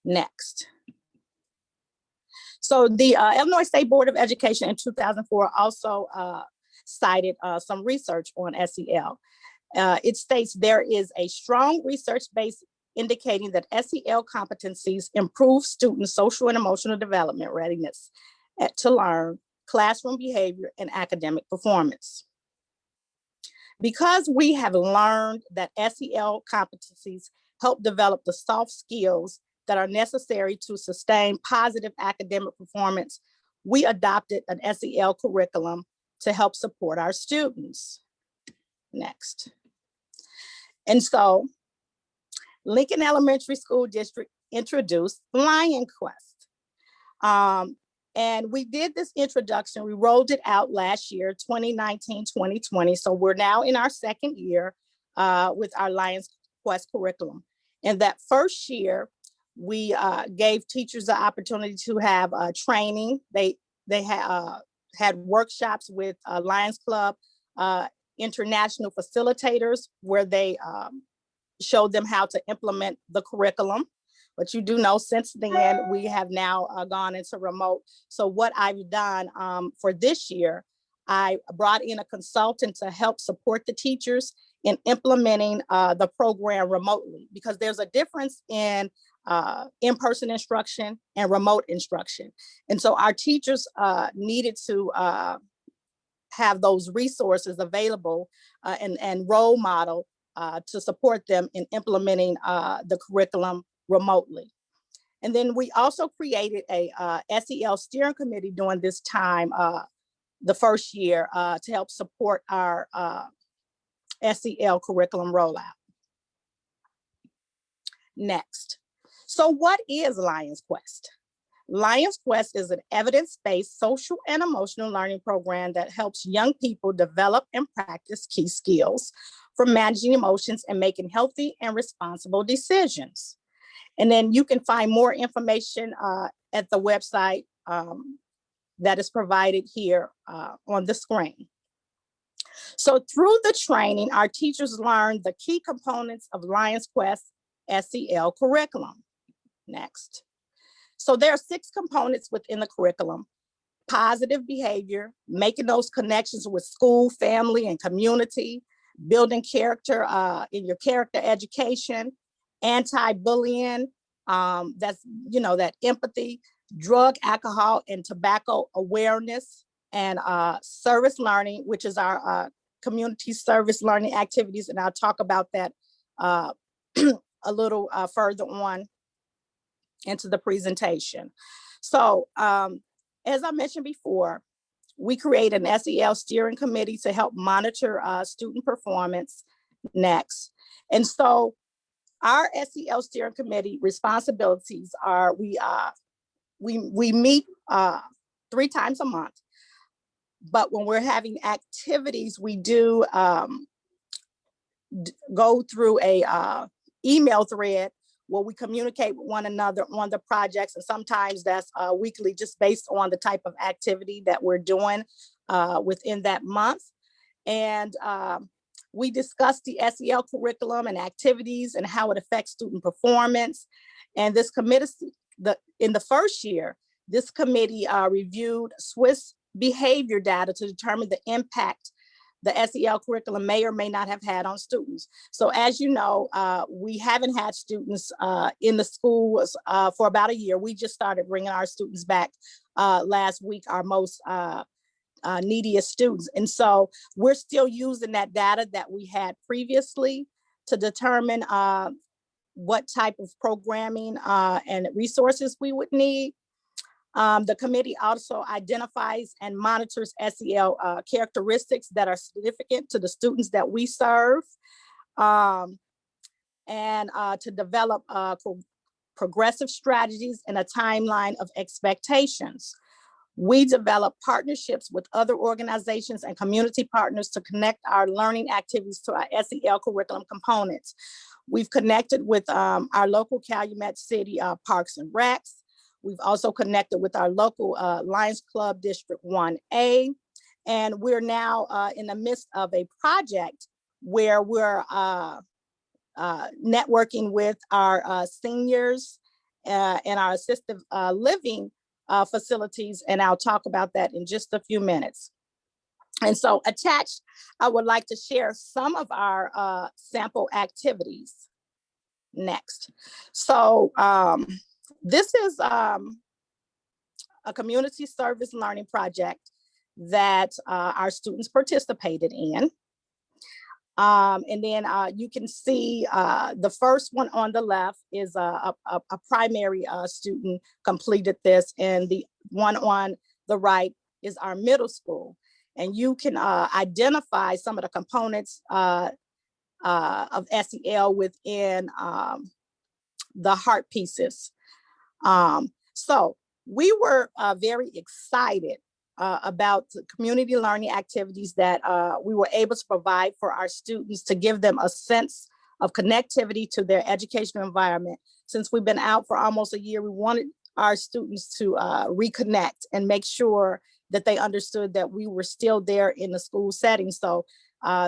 Next. So the Illinois State Board of Education in 2004 also cited some research on SEL. It states there is a strong research base indicating that SEL competencies improve students' social and emotional development readiness to learn, classroom behavior, and academic performance. Because we have learned that SEL competencies help develop the soft skills that are necessary to sustain positive academic performance, we adopted an SEL curriculum to help support our students. Next. And so Lincoln Elementary School District introduced Lion Quest. And we did this introduction, we rolled it out last year, 2019, 2020. So we're now in our second year with our Lion Quest curriculum. And that first year, we gave teachers the opportunity to have training. They had workshops with Lions Club international facilitators where they showed them how to implement the curriculum. But you do know since then, we have now gone into remote. So what I've done for this year, I brought in a consultant to help support the teachers in implementing the program remotely, because there's a difference in in-person instruction and remote instruction. And so our teachers needed to have those resources available and role model to support them in implementing the curriculum remotely. And then we also created a SEL steering committee during this time, the first year, to help support our SEL curriculum rollout. Next. So what is Lions Quest? Lions Quest is an evidence-based social and emotional learning program that helps young people develop and practice key skills for managing emotions and making healthy and responsible decisions. And then you can find more information at the website that is provided here on the screen. So through the training, our teachers learned the key components of Lions Quest SEL curriculum. Next. So there are 6 components within the curriculum: positive behavior, making those connections with school, family, and community, building character in your character education, anti-bullying, that's, that empathy, drug, alcohol, and tobacco awareness, and service learning, which is our community service learning activities. And I'll talk about that a little further on into the presentation. So as I mentioned before, we create an SEL steering committee to help monitor student performance. Next. And so our SEL steering committee responsibilities are we meet 3 times a month, but when we're having activities, we do go through a email thread where we communicate with one another on the projects. And sometimes that's weekly, just based on the type of activity that we're doing within that month. And We discussed the SEL curriculum and activities and how it affects student performance. And this committee, in the first year, this committee reviewed Swiss behavior data to determine the impact the SEL curriculum may or may not have had on students. So as you know, we haven't had students in the schools for about a year. We just started bringing our students back last week, our most neediest students. And so we're still using that data that we had previously to determine what type of programming and resources we would need. The committee also identifies and monitors SEL characteristics that are significant to the students that we serve, and to develop progressive strategies and a timeline of expectations. We develop partnerships with other organizations and community partners to connect our learning activities to our SEL curriculum components. We've connected with our local Calumet City Parks and Recs. We've also connected with our local Lions Club District 1A. And we're now in the midst of a project where we're networking with our seniors and our assisted living facilities. And I'll talk about that in just a few minutes. And so attached, I would like to share some of our sample activities. Next. So this is a community service learning project that our students participated in. And then you can see the first one on the left is a primary student completed this, and the one on the right is our middle school. And you can identify some of the components of SEL within the heart pieces. So we were very excited about the community learning activities that we were able to provide for our students to give them a sense of connectivity to their educational environment. Since we've been out for almost a year, we wanted our students to reconnect and make sure that they understood that we were still there in the school setting. So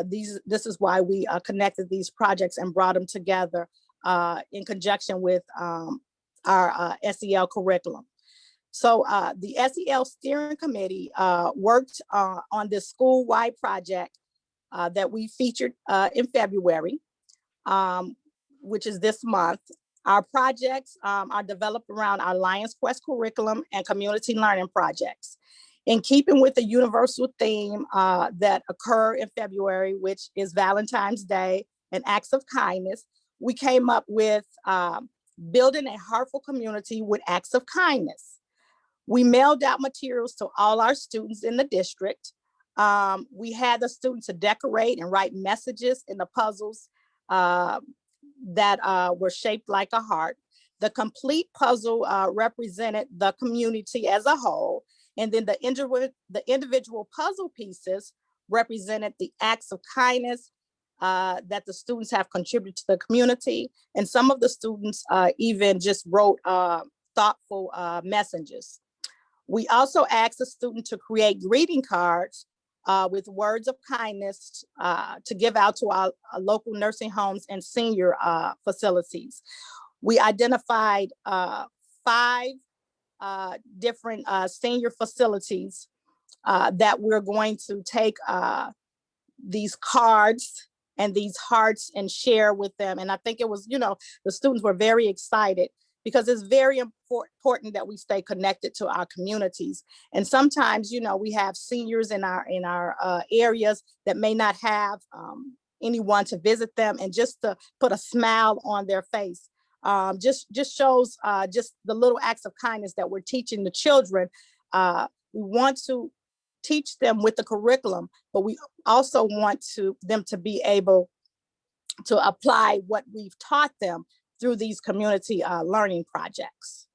this is why we connected these projects and brought them together in conjunction with our SEL curriculum. So the SEL steering committee worked on this school-wide project that we featured in February, which is this month. Our projects are developed around our Lions Quest curriculum and community learning projects. In keeping with the universal theme that occurred in February, which is Valentine's Day and acts of kindness, we came up with building a heartful community with acts of kindness. We mailed out materials to all our students in the district. We had the students to decorate and write messages in the puzzles that were shaped like a heart. The complete puzzle represented the community as a whole. And then the individual puzzle pieces represented the acts of kindness that the students have contributed to the community. And some of the students even just wrote thoughtful messages. We also asked the student to create greeting cards with words of kindness to give out to our local nursing homes and senior facilities. We identified 5 different senior facilities that we're going to take these cards and these hearts and share with them. And I think it was, the students were very excited because it's very important that we stay connected to our communities. And sometimes, we have seniors in our areas that may not have anyone to visit them, and just to put a smile on their face just shows just the little acts of kindness that we're teaching the children. We want to teach them with the curriculum, but we also want them to be able to apply what we've taught them through these community learning projects.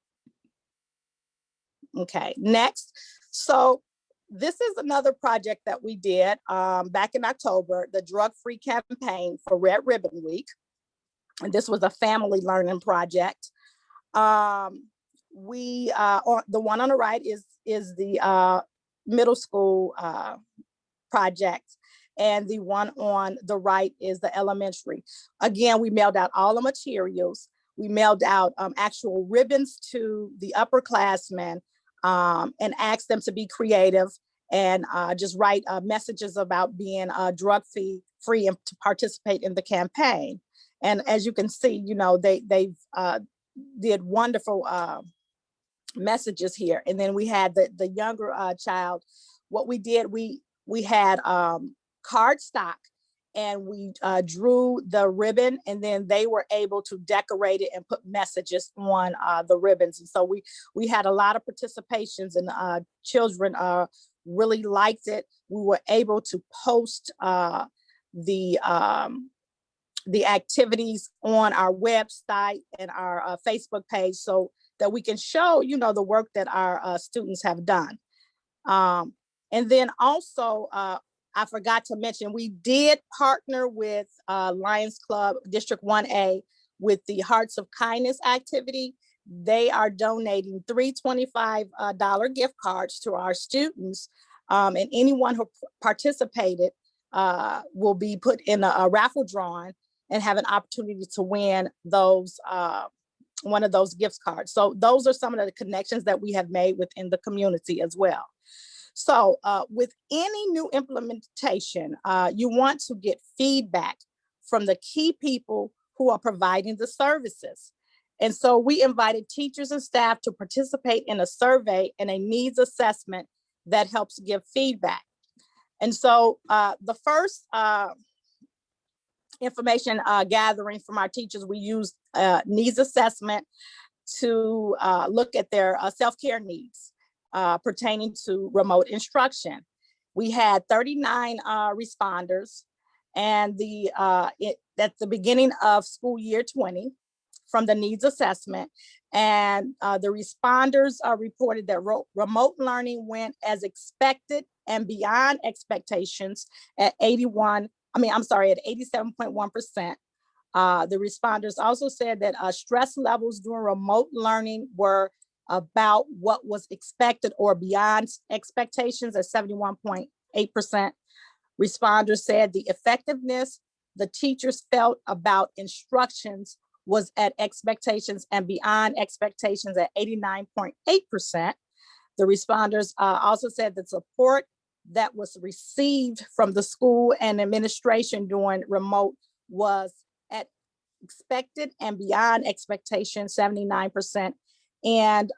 Okay, next. So this is another project that we did back in October, the drug-free campaign for Red Ribbon Week. And this was a family learning project. The one on the right is the middle school project. and the one on the right is the elementary. Again, we mailed out all the materials. We mailed out actual ribbons to the upperclassmen and asked them to be creative and just write messages about being drug-free and to participate in the campaign. And as you can see, you know, they did wonderful messages here. And then we had the younger child. What we did, we had cardstock, and we drew the ribbon, and then they were able to decorate it and put messages on the ribbons. And so we had a lot of participations, and children really liked it. We were able to post the activities on our website and our Facebook page, so that we can show, you know, the work that our students have done. And then also, I forgot to mention, we did partner with Lions Club District 1A with the Hearts of Kindness activity. They are donating three $25 gift cards to our students, and anyone who participated will be put in a raffle drawing and have an opportunity to win those one of those gift cards. So those are some of the connections that we have made within the community as well. So with any new implementation, you want to get feedback from the key people who are providing the services. And so we invited teachers and staff to participate in a survey and a needs assessment that helps give feedback. And so the first information gathering from our teachers, we used needs assessment to look at their self-care needs pertaining to remote instruction. We had 39 responders, and at the beginning of school year 20 from the needs assessment, and the responders reported that remote learning went as expected and beyond expectations at 87.1%. The responders also said that stress levels during remote learning were about what was expected or beyond expectations at 71.8%. Responders said the effectiveness the teachers felt about instructions was at expectations and beyond expectations at 89.8%. The responders also said the support that was received from the school and administration during remote was at expected and beyond expectation, 79%. And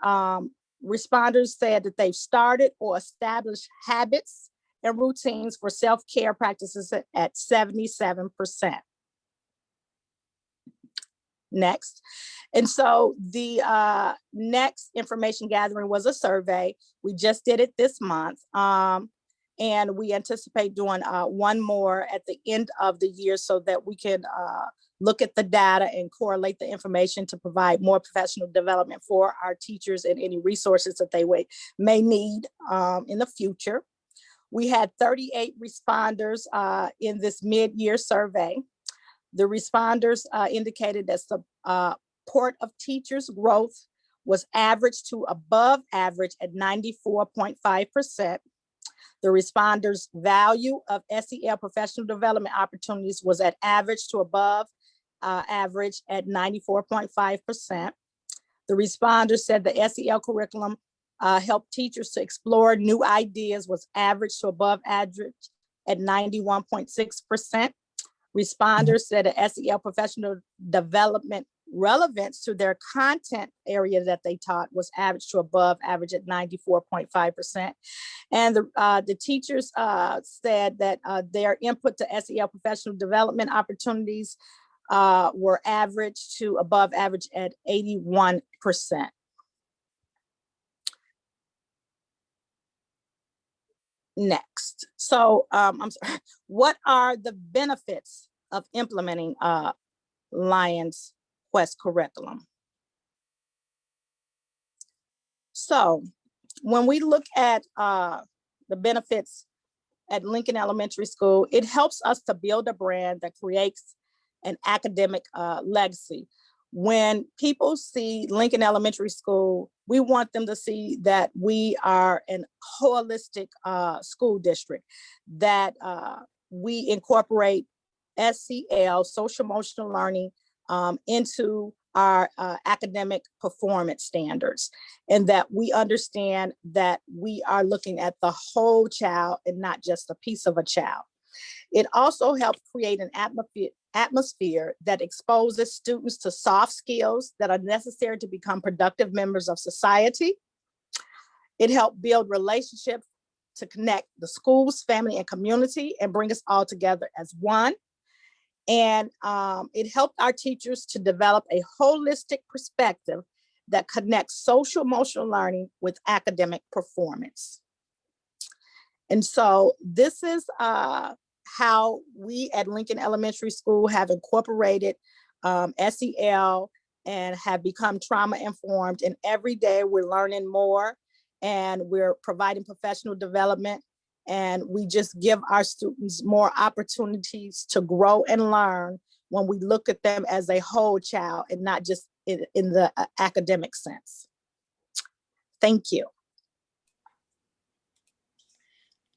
responders said that they've started or established habits and routines for self-care practices at 77%. Next. And so the next information gathering was a survey. We just did it this month. And we anticipate doing one more at the end of the year so that we can look at the data and correlate the information to provide more professional development for our teachers and any resources that they may need in the future. We had 38 responders in this mid-year survey. The responders indicated that support of teachers' growth was average to above average at 94.5%. The responders' value of SEL professional development opportunities was at average to above average at 94.5%. The responders said the SEL curriculum helped teachers to explore new ideas was average to above average at 91.6%. Responders said the SEL professional development relevance to their content area that they taught was average to above average at 94.5%. And the teachers said that their input to SEL professional development opportunities were average to above average at 81%. Next. So I'm sorry, what are the benefits of implementing Lions Quest curriculum? So when we look at the benefits at Lincoln Elementary School, it helps us to build a brand that creates an academic legacy. When people see Lincoln Elementary School, we want them to see that we are an holistic school district, that we incorporate SEL, social emotional learning, into our academic performance standards, and that we understand that we are looking at the whole child and not just a piece of a child. It also helps create an atmosphere that exposes students to soft skills that are necessary to become productive members of society. It helps build relationships to connect the schools, family, and community and bring us all together as one. And it helped our teachers to develop a holistic perspective that connects social emotional learning with academic performance. And so this is how we at Lincoln Elementary School have incorporated SEL and have become trauma informed. And every day we're learning more and we're providing professional development. And we just give our students more opportunities to grow and learn when we look at them as a whole child and not just in the academic sense. Thank you.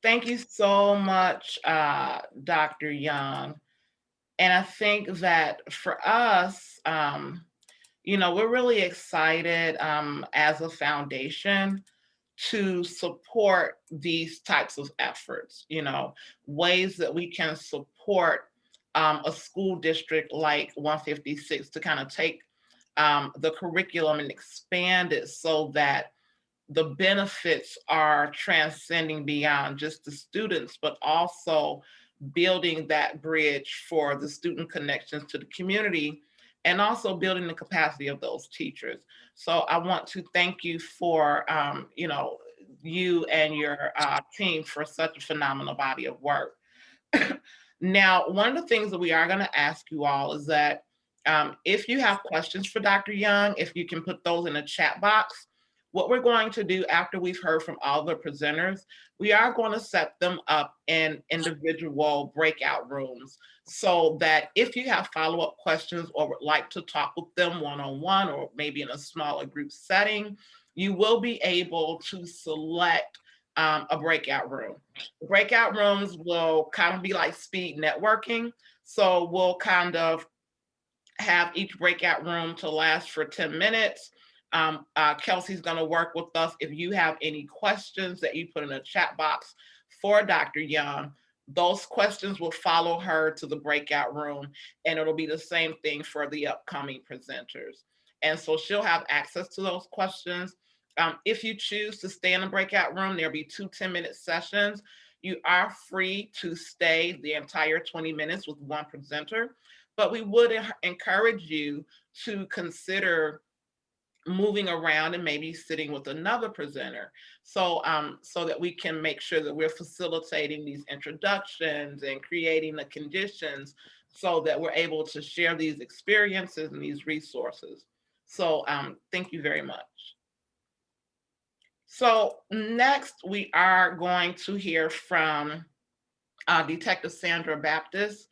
Thank you so much, Dr. Young. And I think that for us, we're really excited as a foundation to support these types of efforts, ways that we can support a school district like 156 to kind of take the curriculum and expand it so that the benefits are transcending beyond just the students, but also building that bridge for the student connections to the community and also building the capacity of those teachers. So I want to thank you for, you and your team for such a phenomenal body of work. Now, one of the things that we are going to ask you all is that if you have questions for Dr. Young, if you can put those in the chat box. What we're going to do after we've heard from all the presenters, we are going to set them up in individual breakout rooms so that if you have follow-up questions or would like to talk with them one-on-one or maybe in a smaller group setting, you will be able to select a breakout room. Breakout rooms will kind of be like speed networking. So we'll kind of have each breakout room to last for 10 minutes. Kelsey's going to work with us. If you have any questions that you put in a chat box for Dr. Young, those questions will follow her to the breakout room, and it'll be the same thing for the upcoming presenters. And so she'll have access to those questions. If you choose to stay in the breakout room, there'll be 2 10-minute sessions. You are free to stay the entire 20 minutes with one presenter, but we would encourage you to consider moving around and maybe sitting with another presenter so that we can make sure that we're facilitating these introductions and creating the conditions so that we're able to share these experiences and these resources. So thank you very much. So next we are going to hear from Detective Sandra Baptist,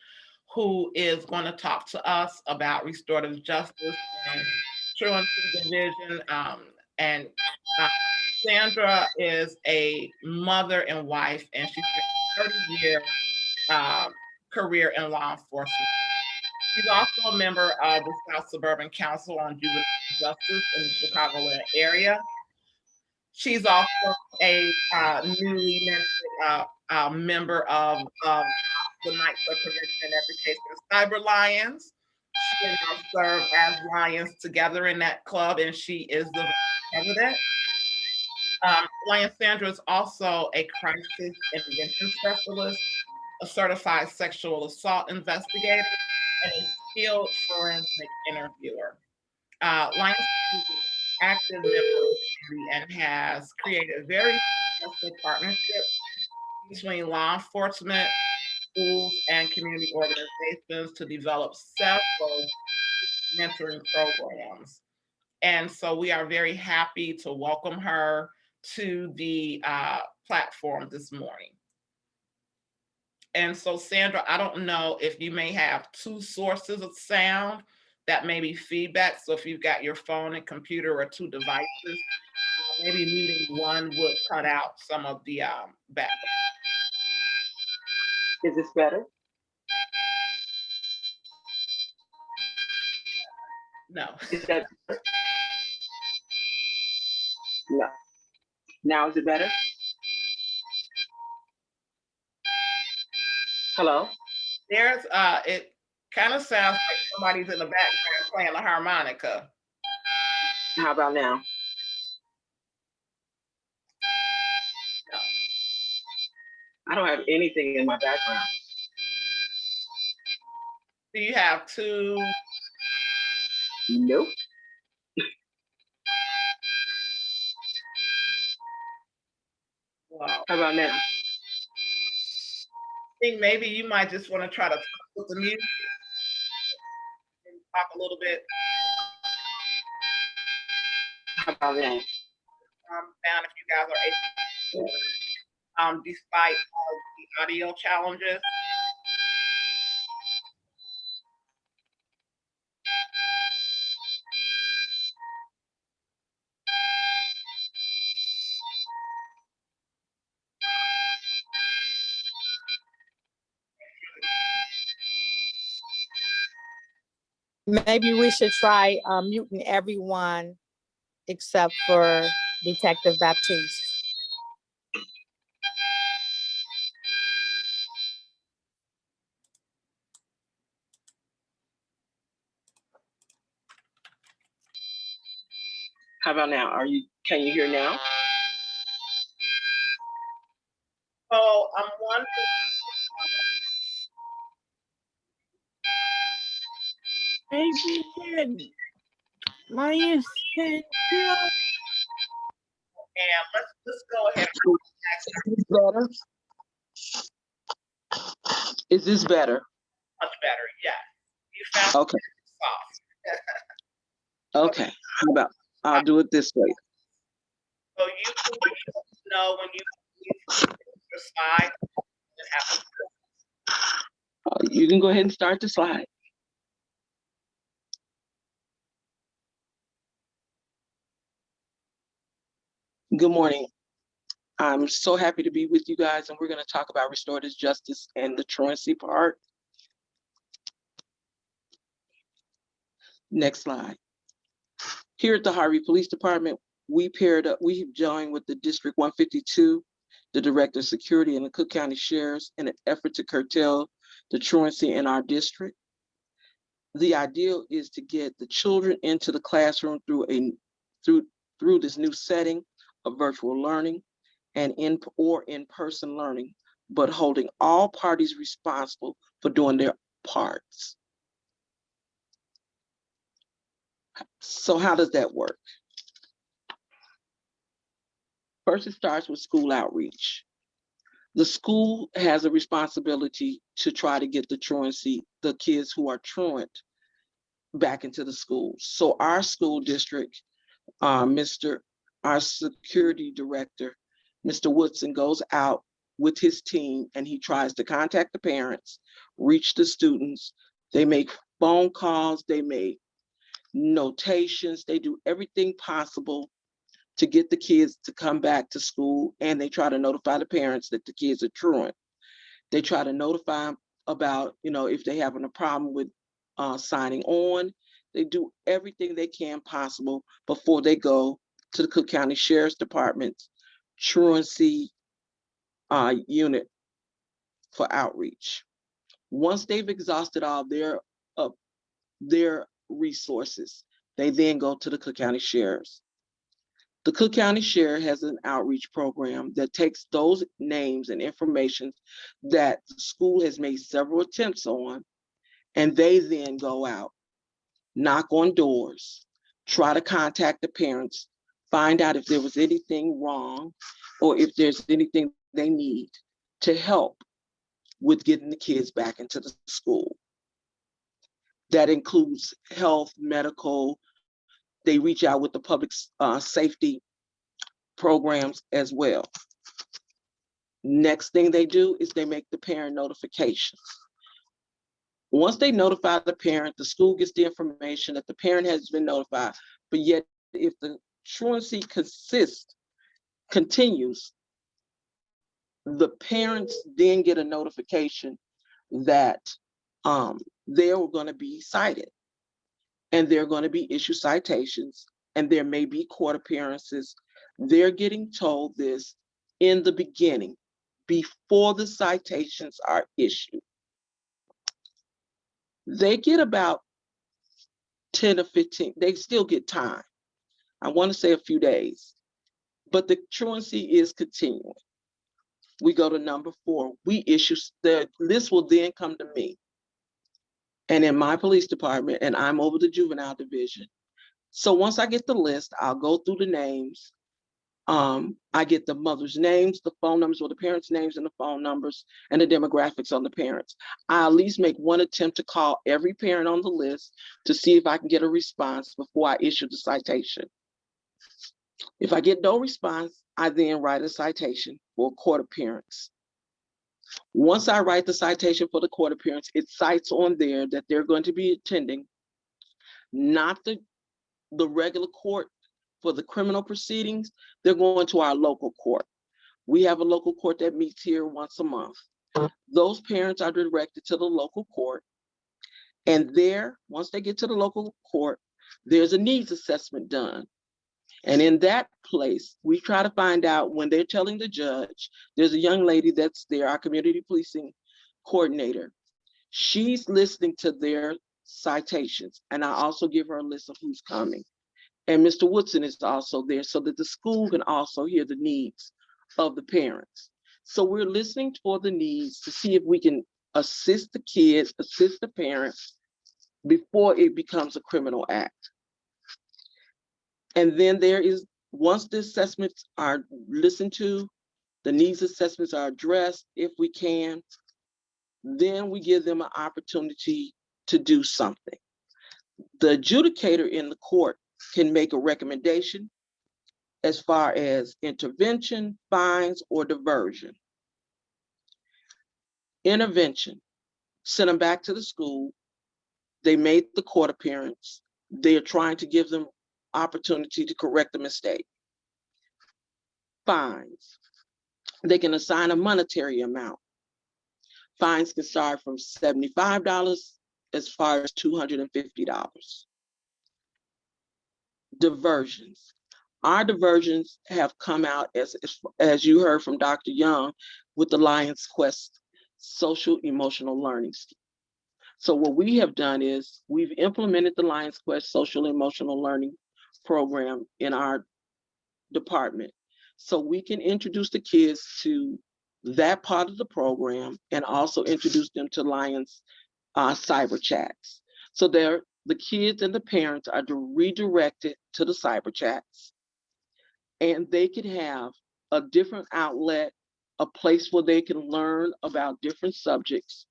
who is going to talk to us about restorative justice and truancy division. And Sandra is a mother and wife, and she's got a 30-year career in law enforcement. She's also a member of the South Suburban Council on Juvenile Justice in the Chicagoland area. She's also a newly minted member of the Knights of Prevention and Education Cyber Lions. She and I serve as Lions together in that club, and she is the president. Lion Sandra is also a crisis intervention specialist, a certified sexual assault investigator, and a skilled forensic interviewer. Lion is an active member of the community and has created a very successful partnership between law enforcement, schools, and community organizations to develop several mentoring programs. And so we are very happy to welcome her to the platform this morning. And so Sandra, I don't know if you may have 2 sources of sound that may be feedback. So if you've got your phone and computer or 2 devices, maybe muting one would cut out some of the background. Is this better? No. Is that no? Now is it better? Hello? There's it kind of sounds like somebody's in the background playing a harmonica. How about now? I don't have anything in my background. Do you have two? Nope. Wow. How about now? I think maybe you might just want to try to put the music and talk a little bit How about now? down if you guys are able, despite all the audio challenges. Maybe we should try muting everyone except for Detective Baptiste. How about now? Can you hear now? So I'm wondering. And let's go ahead and Better? Is this better? much better. Yeah. You found Okay. soft. Okay. How about I'll do it this way. So you can know when you your slide and have You can go ahead and start the slide. Good morning. I'm so happy to be with you guys, and we're going to talk about restorative justice and the truancy part. Next slide. Here at the Harvey Police Department, we've joined with the District 152, the Director of Security, and the Cook County Sheriffs in an effort to curtail the truancy in our district. The ideal is to get the children into the classroom through this new setting of virtual learning and in-person learning, but holding all parties responsible for doing their parts. So how does that work? First, it starts with school outreach. The school has a responsibility to try to get the kids who are truant, back into the schools. So our school district, our security director, Mr. Woodson, goes out with his team and he tries to contact the parents, reach the students. They make phone calls, they make notations, they do everything possible to get the kids to come back to school, and they try to notify the parents that the kids are truant. They try to notify them about, if they having a problem with signing on. They do everything they can possible before they go to the Cook County Sheriff's Department's truancy unit for outreach. Once they've exhausted all their resources, they then go to the Cook County Sheriff's. The Cook County Sheriff has an outreach program that takes those names and information that the school has made several attempts on, and they then go out, knock on doors, try to contact the parents, find out if there was anything wrong or if there's anything they need to help with getting the kids back into the school. That includes health, medical. They reach out with the public safety programs as well. Next thing they do is they make the parent notifications. Once they notify the parent, the school gets the information that the parent has been notified, but yet if the truancy continues, the parents then get a notification that they're going to be cited, and they're going to be issued citations, and there may be court appearances. They're getting told this in the beginning, before the citations are issued. They get about 10 or 15, they still get time. I want to say a few days, but the truancy is continuing. We go to number 4. We issue, the list will then come to me. And in my police department, and I'm over the juvenile division. So once I get the list, I'll go through the names. I get the mother's names, the phone numbers, or the parents' names and the phone numbers, and the demographics on the parents. I at least make one attempt to call every parent on the list to see if I can get a response before I issue the citation. If I get no response, I then write a citation for a court appearance. Once I write the citation for the court appearance, it cites on there that they're going to be attending not the regular court for the criminal proceedings. They're going to our local court. We have a local court that meets here once a month. Those parents are directed to the local court, and there, once they get to the local court, there's a needs assessment done. And in that place, we try to find out, when they're telling the judge, there's a young lady that's there, our community policing coordinator. She's listening to their citations, and I also give her a list of who's coming. And Mr. Woodson is also there so that the school can also hear the needs of the parents. So we're listening for the needs to see if we can assist the kids, assist the parents before it becomes a criminal act. And then there is, once the assessments are listened to, the needs assessments are addressed, if we can, then we give them an opportunity to do something. The adjudicator in the court can make a recommendation as far as intervention, fines, or diversion. Intervention, send them back to the school. They made the court appearance. They're trying to give them opportunity to correct the mistake. Fines, they can assign a monetary amount. Fines can start from $75 as far as $250. Diversions. Our diversions have come out, as you heard from Dr. Young, with the Lions Quest social emotional learning scheme. So what we have done is we've implemented the Lions Quest social emotional learning program in our department, so we can introduce the kids to that part of the program and also introduce them to Lions cyber chats. So the kids and the parents are redirected to the cyber chats, and they can have a different outlet, a place where they can learn about different subjects.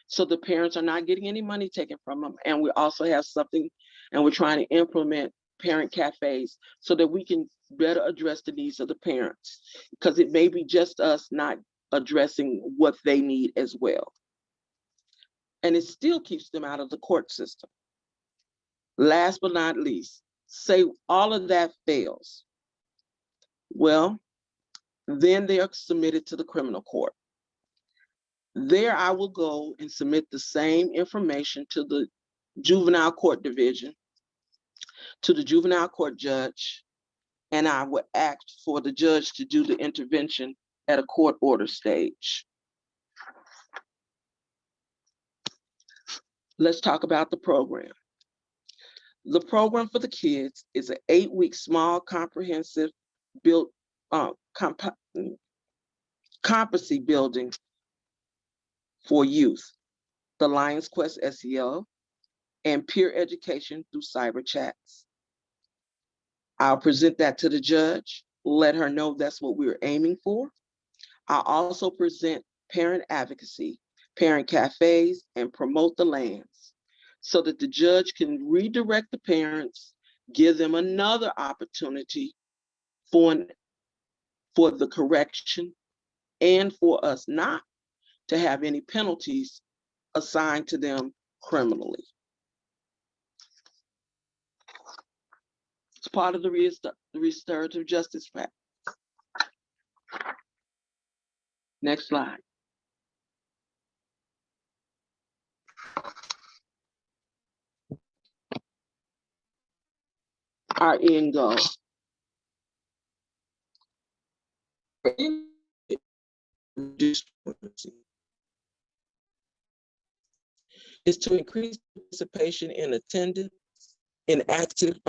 So the parents are not getting any money taken from them. And we also have something, and we're trying to implement parent cafes so that we can better address the needs of the parents, because it may be just us not addressing what they need as well. And it still keeps them out of the court system. Last but not least, say all of that fails. Well, then they are submitted to the criminal court. There I will go and submit the same information to the juvenile court division, to the juvenile court judge, and I would ask for the judge to do the intervention at a court order stage. Let's talk about the program. The program for the kids is an 8-week small comprehensive competency building for youth, the Lions Quest SEL, and peer education through cyber chats. I'll present that to the judge, let her know that's what we're aiming for. I'll also present parent advocacy, parent cafes, and promote the lands so that the judge can redirect the parents, give them another opportunity for the correction, and for us not to have any penalties assigned to them criminally. It's part of the restorative justice pact. Next slide. Our end goal. Is to increase participation in attendance, in active,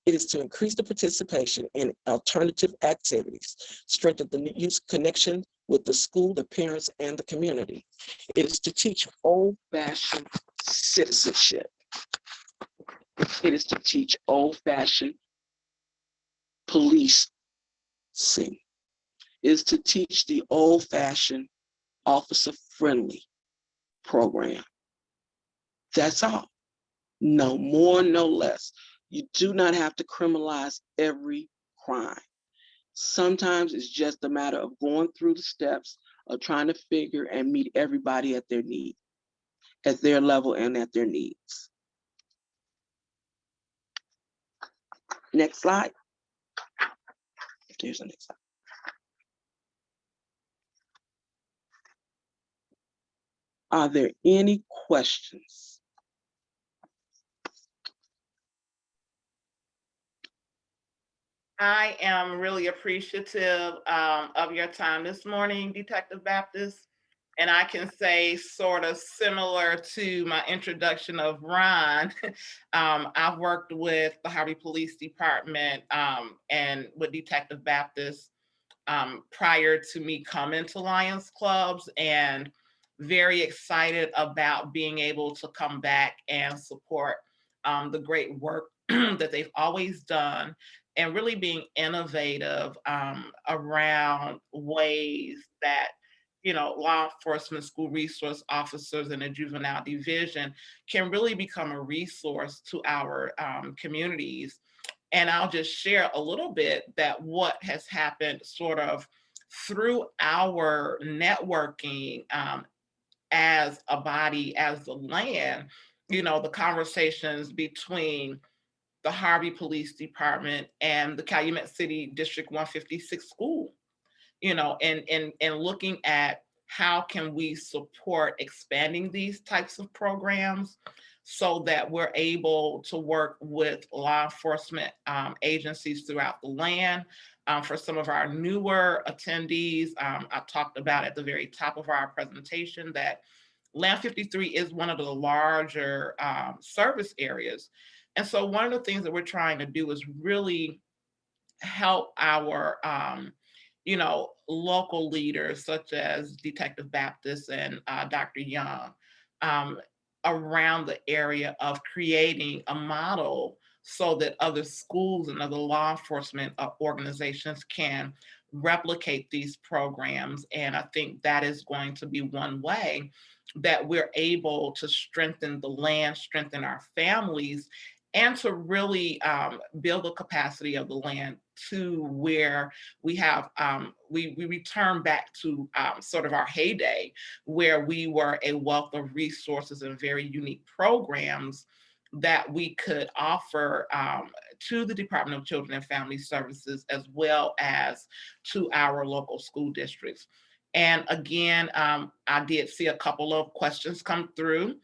it is to increase the participation in alternative activities, strengthen the youth connection with the school, the parents, and the community. It is to teach old-fashioned citizenship. It is to teach old-fashioned policing. It is to teach the old-fashioned officer-friendly program. That's all. No more, no less. You do not have to criminalize every crime. Sometimes it's just a matter of going through the steps of trying to figure and meet everybody at their need, at their level and at their needs. Next slide. There's the next slide. Are there any questions? I am really appreciative of your time this morning, Detective Baptist. And I can say, sort of similar to my introduction of Ron, I've worked with the Harvey Police Department and with Detective Baptist prior to me coming to Lions Clubs, and very excited about being able to come back and support the great work that they've always done, and really being innovative around ways that, you know, law enforcement, school resource officers, and a juvenile division can really become a resource to our communities. And I'll just share a little bit that what has happened sort of through our networking as a body, as the land, you know, the conversations between the Harvey Police Department and the Calumet City District 156 school, you know, and looking at how can we support expanding these types of programs so that we're able to work with law enforcement agencies throughout the land. For some of our newer attendees, I talked about at the very top of our presentation that Land 53 is one of the larger service areas. And so one of the things that we're trying to do is really help our you know, local leaders such as Detective Baptist and Dr. Young around the area of creating a model so that other schools and other law enforcement organizations can replicate these programs. And I think that is going to be one way that we're able to strengthen the land, strengthen our families, and to really build the capacity of the land to where we have, we return back to sort of our heyday, where we were a wealth of resources and very unique programs that we could offer to the Department of Children and Family Services, as well as to our local school districts. And again, I did see a couple of questions come through.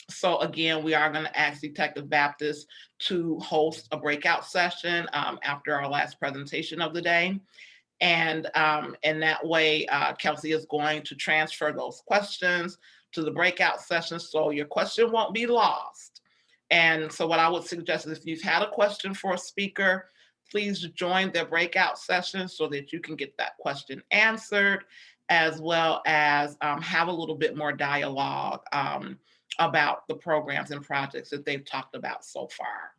So again, we are going to ask Detective Baptist to host a breakout session after our last presentation of the day. And that way, Kelsey is going to transfer those questions to the breakout session, so your question won't be lost. And so what I would suggest is if you've had a question for a speaker, please join the breakout session so that you can get that question answered, as well as have a little bit more dialogue about the programs and projects that they've talked about so far.